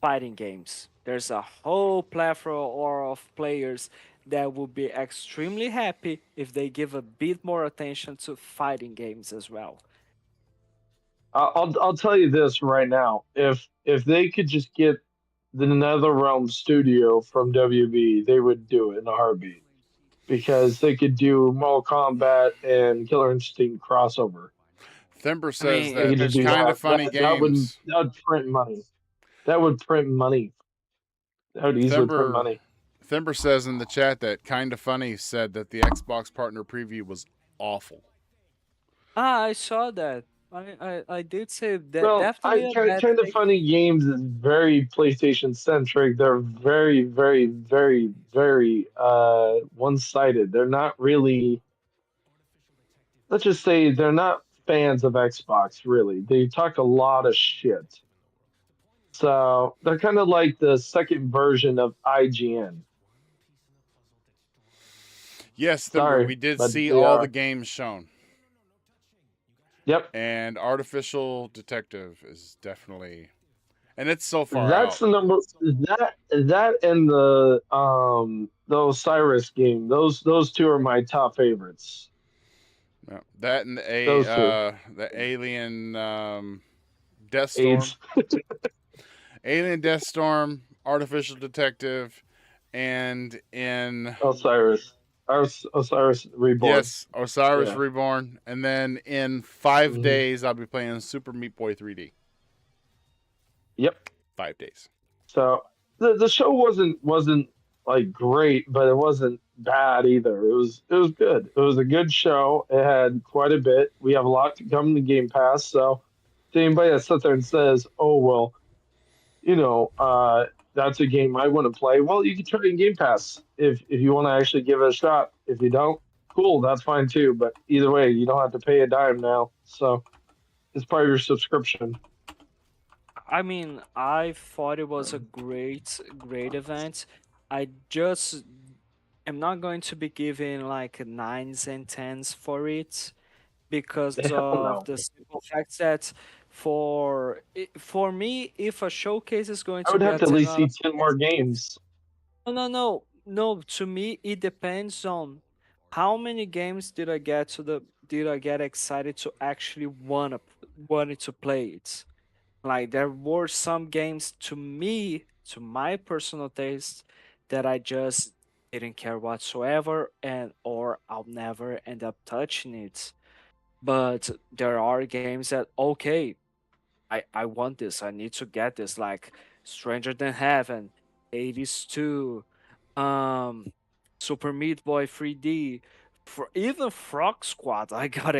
fighting games. There's a whole plethora of players that would be extremely happy if they give a bit more attention to fighting games as well. I'll tell you this right now. If they could just get the NetherRealm studio from WB, they would do it in a heartbeat because they could do Mortal Kombat and Killer Instinct crossover. Thimber I says mean, They that could just there's do kind that. of funny games. That would print money. That would print money. That would easily print Thimber money. Thimber says in the chat that kind of funny said that the Xbox partner preview was awful. I saw that. I did say that Well, definitely a bad kind of take. funny games is very PlayStation centric. They're very, very, very, very one sided. They're not really. Let's just say they're not fans of Xbox. Really, they talk a lot of shit. So they're kind of like the second version of IGN. Yes, Thimber, Sorry, we did but see they all the are. games shown. Yep, And Artificial Detective is definitely, and it's so far that's out. the number. That and the Osiris game. Those two are my top favorites. Yeah. That and Those two. the Alien Death Storm, AIDS. Alien Death Storm, Artificial Detective, and in Osiris. Osiris Reborn. yes, Osiris Yeah. Reborn, and then in 5 hmm days I'll be playing Super Meat Boy 3D. Yep. 5 days. So the show wasn't like great, but it wasn't bad either. It was good. It was a good show. It had quite a bit. We have a lot to come in the Game Pass. So to anybody that sits there and says, "Oh well, you know, that's a game I want to play," well, you can try it in Game Pass if you want to actually give it a shot. If you don't, cool, that's fine too. But either way, you don't have to pay a dime now. So it's part of your subscription. I mean, I thought it was a great event. I just am not going to be giving like nines and tens for it because Hell of no. the simple fact that for me, if a showcase is going I to would be have a to at 10 least out see of 10 more games. no. To me, it depends on how many games did I get excited to actually wanted to play it. Like there were some games to me, to my personal taste, that I just didn't care whatsoever, and or I'll never end up touching it. But there are games that okay, I want this, I need to get this, like Stranger Than Heaven, 80s 2, um, Super Meat Boy 3D, for even Frog Squad, I got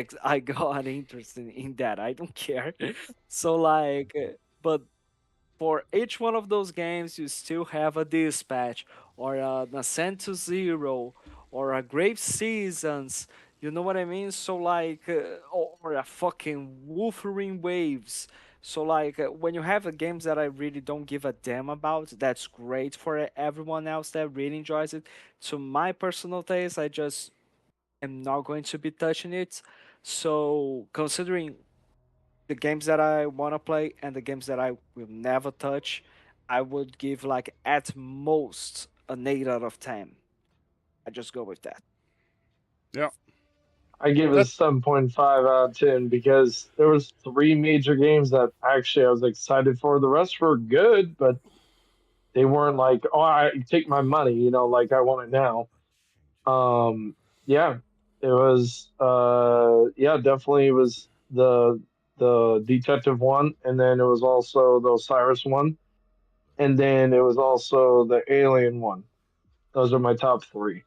interested in that. I don't care. So like, but for each one of those games, you still have a Dispatch or an Ascent to Zero or a Grave Seasons. You know what I mean? So like, or a fucking Wolverine Waves. So like, when you have games that I really don't give a damn about, that's great for everyone else that really enjoys it. To my personal taste, I just am not going to be touching it. So considering the games that I want to play and the games that I will never touch, I would give like at most an 8 out of 10. I just go with that. Yeah. I give it a That 7.5 out of 10 because there was three major games that actually I was excited for. The rest were good, but they weren't like, oh, I take my money, like I want it now. Yeah, it was, yeah, definitely it was the the detective one, and then it was also the Osiris one, and then it was also the alien one. Those are my top three.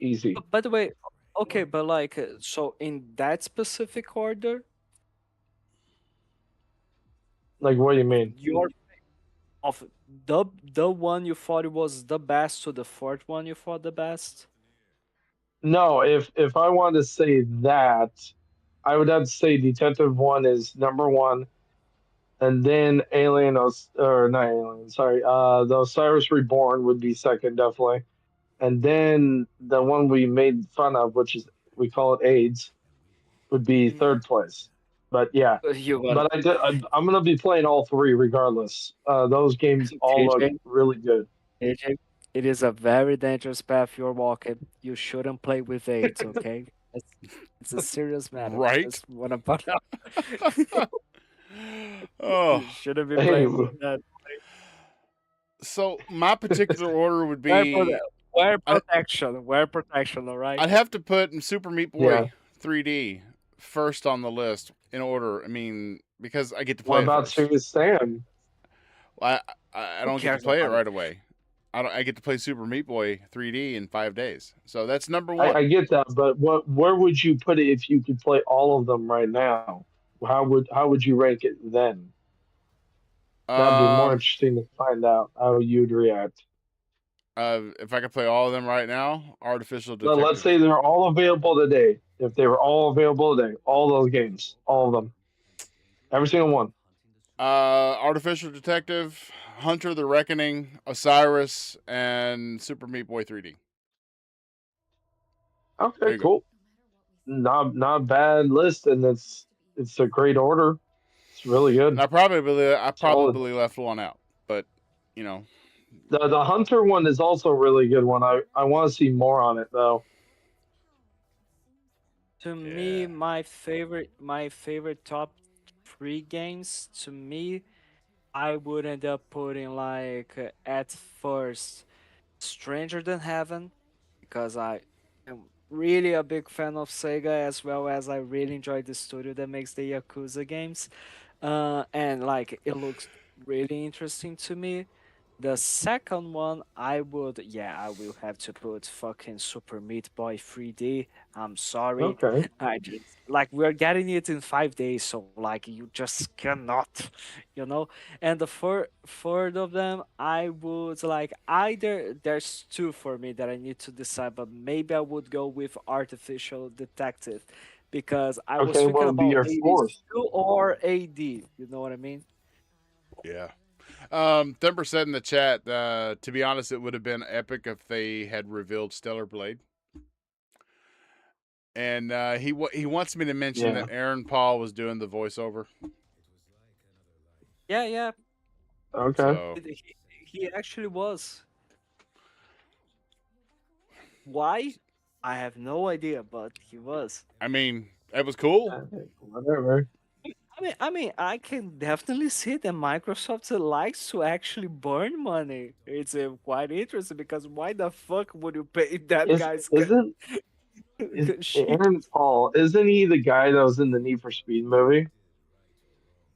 Easy. By the way, okay, but like, so in that specific order, Like, what do you mean? your of the one you thought it was the best to the fourth one you thought the best. No, if I wanted to say that, I would have to say Detective One is number one, and then or not Alien, sorry, the Osiris Reborn would be second, definitely, and then the one we made fun of, which is we call it AIDS, would be Mhm. third place. But yeah, You got but I'm gonna be playing all three regardless. Those games it, all look JJ. really good. AJ, it is a very dangerous path you're walking. You shouldn't play with AIDS, okay? It's, it's a serious matter. Right? Just want to point out. Oh, You shouldn't be Hey, playing with that. so my particular order would Wear, be I, protection. Wear protection, all right? I'd have to put Super Meat yeah. Boy 3D first on the list in order. I mean, because I get to What play it about first. Serious Sam? I Who don't get to cares play it about it? right away. I get to play Super Meat Boy 3D in 5 days. So that's number I one. get that, but where would you put it if you could play all of them right now? How would you rank it then? That'd be more Um, interesting to find out how you'd react. if I could play all of them right now, Artificial Let's say Detective. they're all available today. If they were all available today, all those games, all of them, every single one. Artificial Detective, Hunter the Reckoning, Osiris, and Super Meat Boy 3D. There Okay, you go. cool. Not a bad list, and it's a great order. It's really And good, I solid. probably left one out, but you know, The Hunter one is also a really good one. I want to see more on it though. To me, yeah. my favorite top three games. To me, I would end up putting like at first, Stranger Than Heaven, because I am really a big fan of Sega, as well as I really enjoy the studio that makes the Yakuza games. And like it looks really interesting to me. The second one, I will have to put fucking Super Meat Boy 3D. I'm sorry. Okay. I just like we're getting it in 5 days, so like you just cannot, you know. And the third of them, I would like either there's two for me that I need to decide, but maybe I would go with Artificial Detective because I was Okay, what thinking would be about your fourth? 82 or AD. You know what I mean? Yeah. Thumper said in the chat, to be honest, it would have been epic if they had revealed Stellar Blade. And he wants me to mention Yeah. that Aaron Paul was doing the voiceover. Yeah, yeah. Okay. So He actually was. Why? I have no idea, but he was. I mean, it was cool. Whatever. I can definitely see that Microsoft likes to actually burn money. It's quite interesting because why the fuck would you pay that Is guy's isn't is shit? Aaron Paul? Isn't he the guy that was in the Need for Speed movie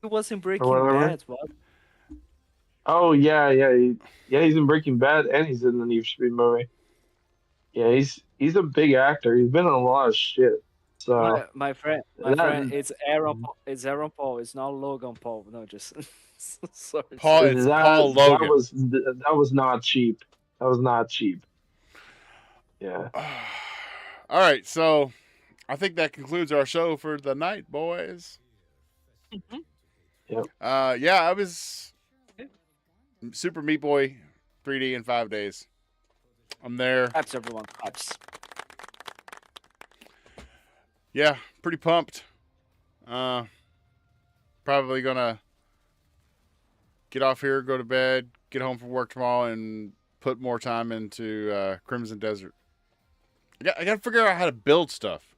He was in or Breaking whatever? Bad. What? Oh yeah. He's in Breaking Bad and he's in the Need for Speed movie. Yeah, he's a big actor. He's been in a lot of shit. So My friend, that It's Aaron Paul. It's not Logan Paul. No, just sorry, Paul, sorry. it's that Paul Logan. that was not cheap. That was not cheap. Yeah. All right, so I think that concludes our show for the night, boys. Mhm. Yep. Yeah, I was Super Meat Boy 3D in 5 days. I'm there. Claps, everyone. Claps. Yeah, pretty pumped. Uh, probably gonna get off here, go to bed, get home from work tomorrow, and put more time into Crimson Desert. I got to figure out how to build stuff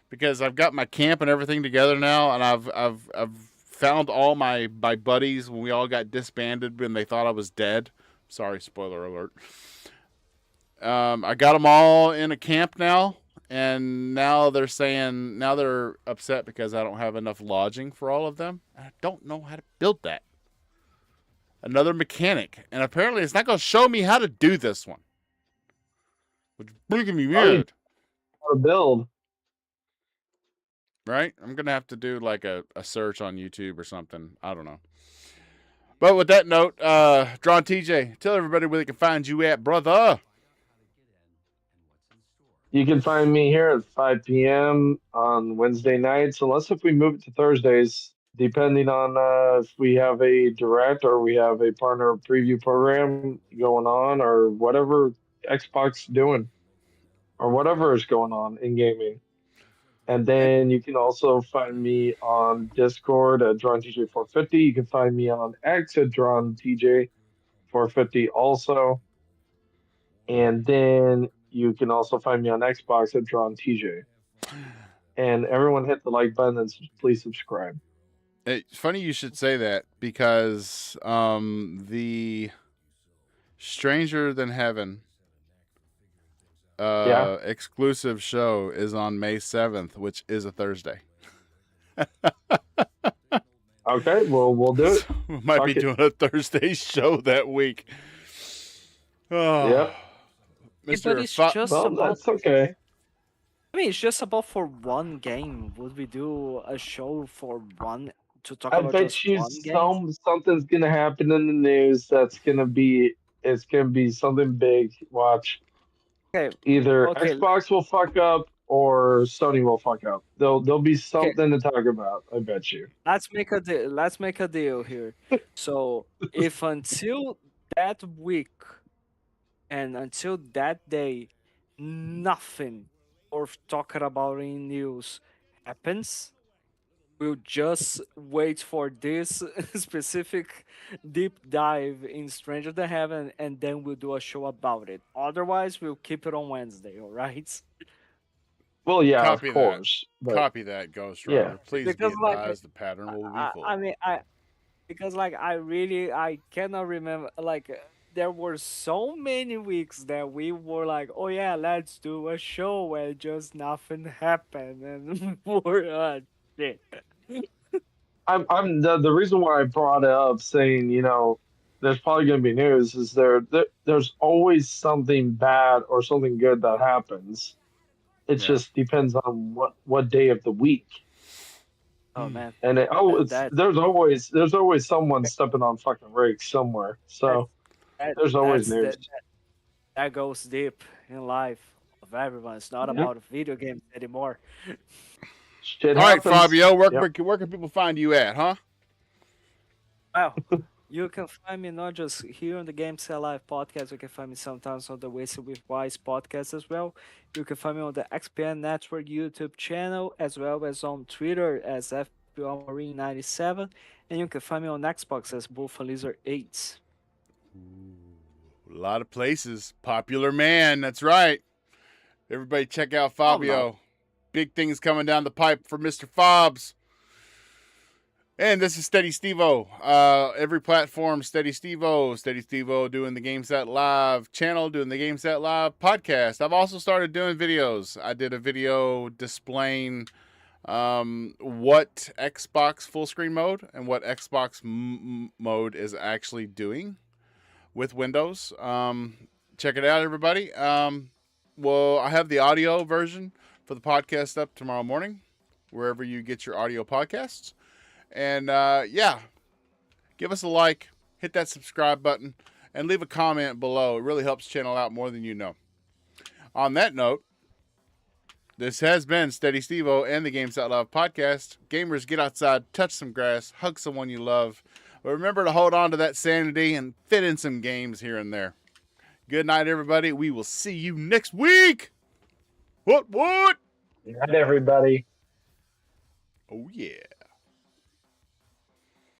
because I've got my camp and everything together now, and I've found all my buddies when we all got disbanded when they thought I was dead. Sorry, spoiler alert. I got them all in a camp now, And now they're upset because I don't have enough lodging for all of them. I don't know how to build that. Another mechanic. And apparently it's not going to show me how to do this one. Which is making me mad. A build. Right? I'm going to have to do like a search on YouTube or something. I don't know. But with that note, Drawn TJ, tell everybody where they can find you at, brother. You can find me here at 5 p.m. on Wednesday nights, unless if we move it to Thursdays, depending on if we have a direct or we have a partner preview program going on or whatever Xbox doing or whatever is going on in gaming. And then you can also find me on Discord at DrawnTJ450. You can find me on X at DrawnTJ450 also. And then you can also find me on Xbox at DrawnTJ. And everyone hit the like button and please subscribe. It's funny you should say that because the Stranger Than Heaven exclusive show is on May 7th, which is a Thursday. Okay, well, we'll do it. So we might be doing a Thursday show that week. Oh, Yep. But it's just Well, about. that's okay. I mean, it's just about for one game. Would we do a show for one to talk I about bet just you one game? something's gonna happen in the news that's gonna be something big. Watch. Okay. Either Okay. Xbox will fuck up or Sony will fuck up. There'll be something to talk about. I bet you. Let's make a deal. Let's make a deal here. So if until that week and until that day, nothing worth talking about in news happens, we'll just wait for this specific deep dive in Stranger Than Heaven, and then we'll do a show about it. Otherwise, we'll keep it on Wednesday. All right? Well, yeah, Copy of course. But Copy that, Ghost yeah. Rider. Please be Because like advised the pattern will be full. I mean because like I cannot remember like there were so many weeks that we were like, oh yeah, let's do a show and just nothing happened and we're shit. I'm the reason why I brought it up, saying there's probably going to be news, is there's always something bad or something good that happens. It just depends on what day of the week. Oh man. And there's always someone stepping on fucking rakes somewhere. So there's always news. That goes deep in life of everyone. It's not about video games anymore. Shit All right, happens. Fabio, where can people find you at, huh? Well, you can find me not just here on the Game Set Live podcast. You can find me sometimes on the Wasted with Wise podcast as well. You can find me on the XPN Network YouTube channel as well as on Twitter as FPL Marine 97, and you can find me on Xbox as Bullfa Lizard 8. A lot of places. Popular man, that's right. Everybody check out Fabio. no. Big things coming down the pipe for Mr. Fobs. And this is Steady Steve-O. Every platform, Steady Steve-O. Steady Steve-O doing the GameSat Live channel, doing the GameSat Live podcast. I've also started doing videos. I did a video displaying what Xbox full screen mode and what Xbox mode is actually doing with Windows. Check it out, everybody. Well, I have the audio version for the podcast up tomorrow morning, wherever you get your audio podcasts. And give us a like, hit that subscribe button, and leave a comment below. It really helps channel out more than you know. On that note, this has been Steady Steve-O and the Games Out Loud podcast. Gamers, get outside, touch some grass, hug someone you love. But remember to hold on to that sanity and fit in some games here and there. Good night, everybody. We will see you next week. What? Good night, everybody. Oh, yeah.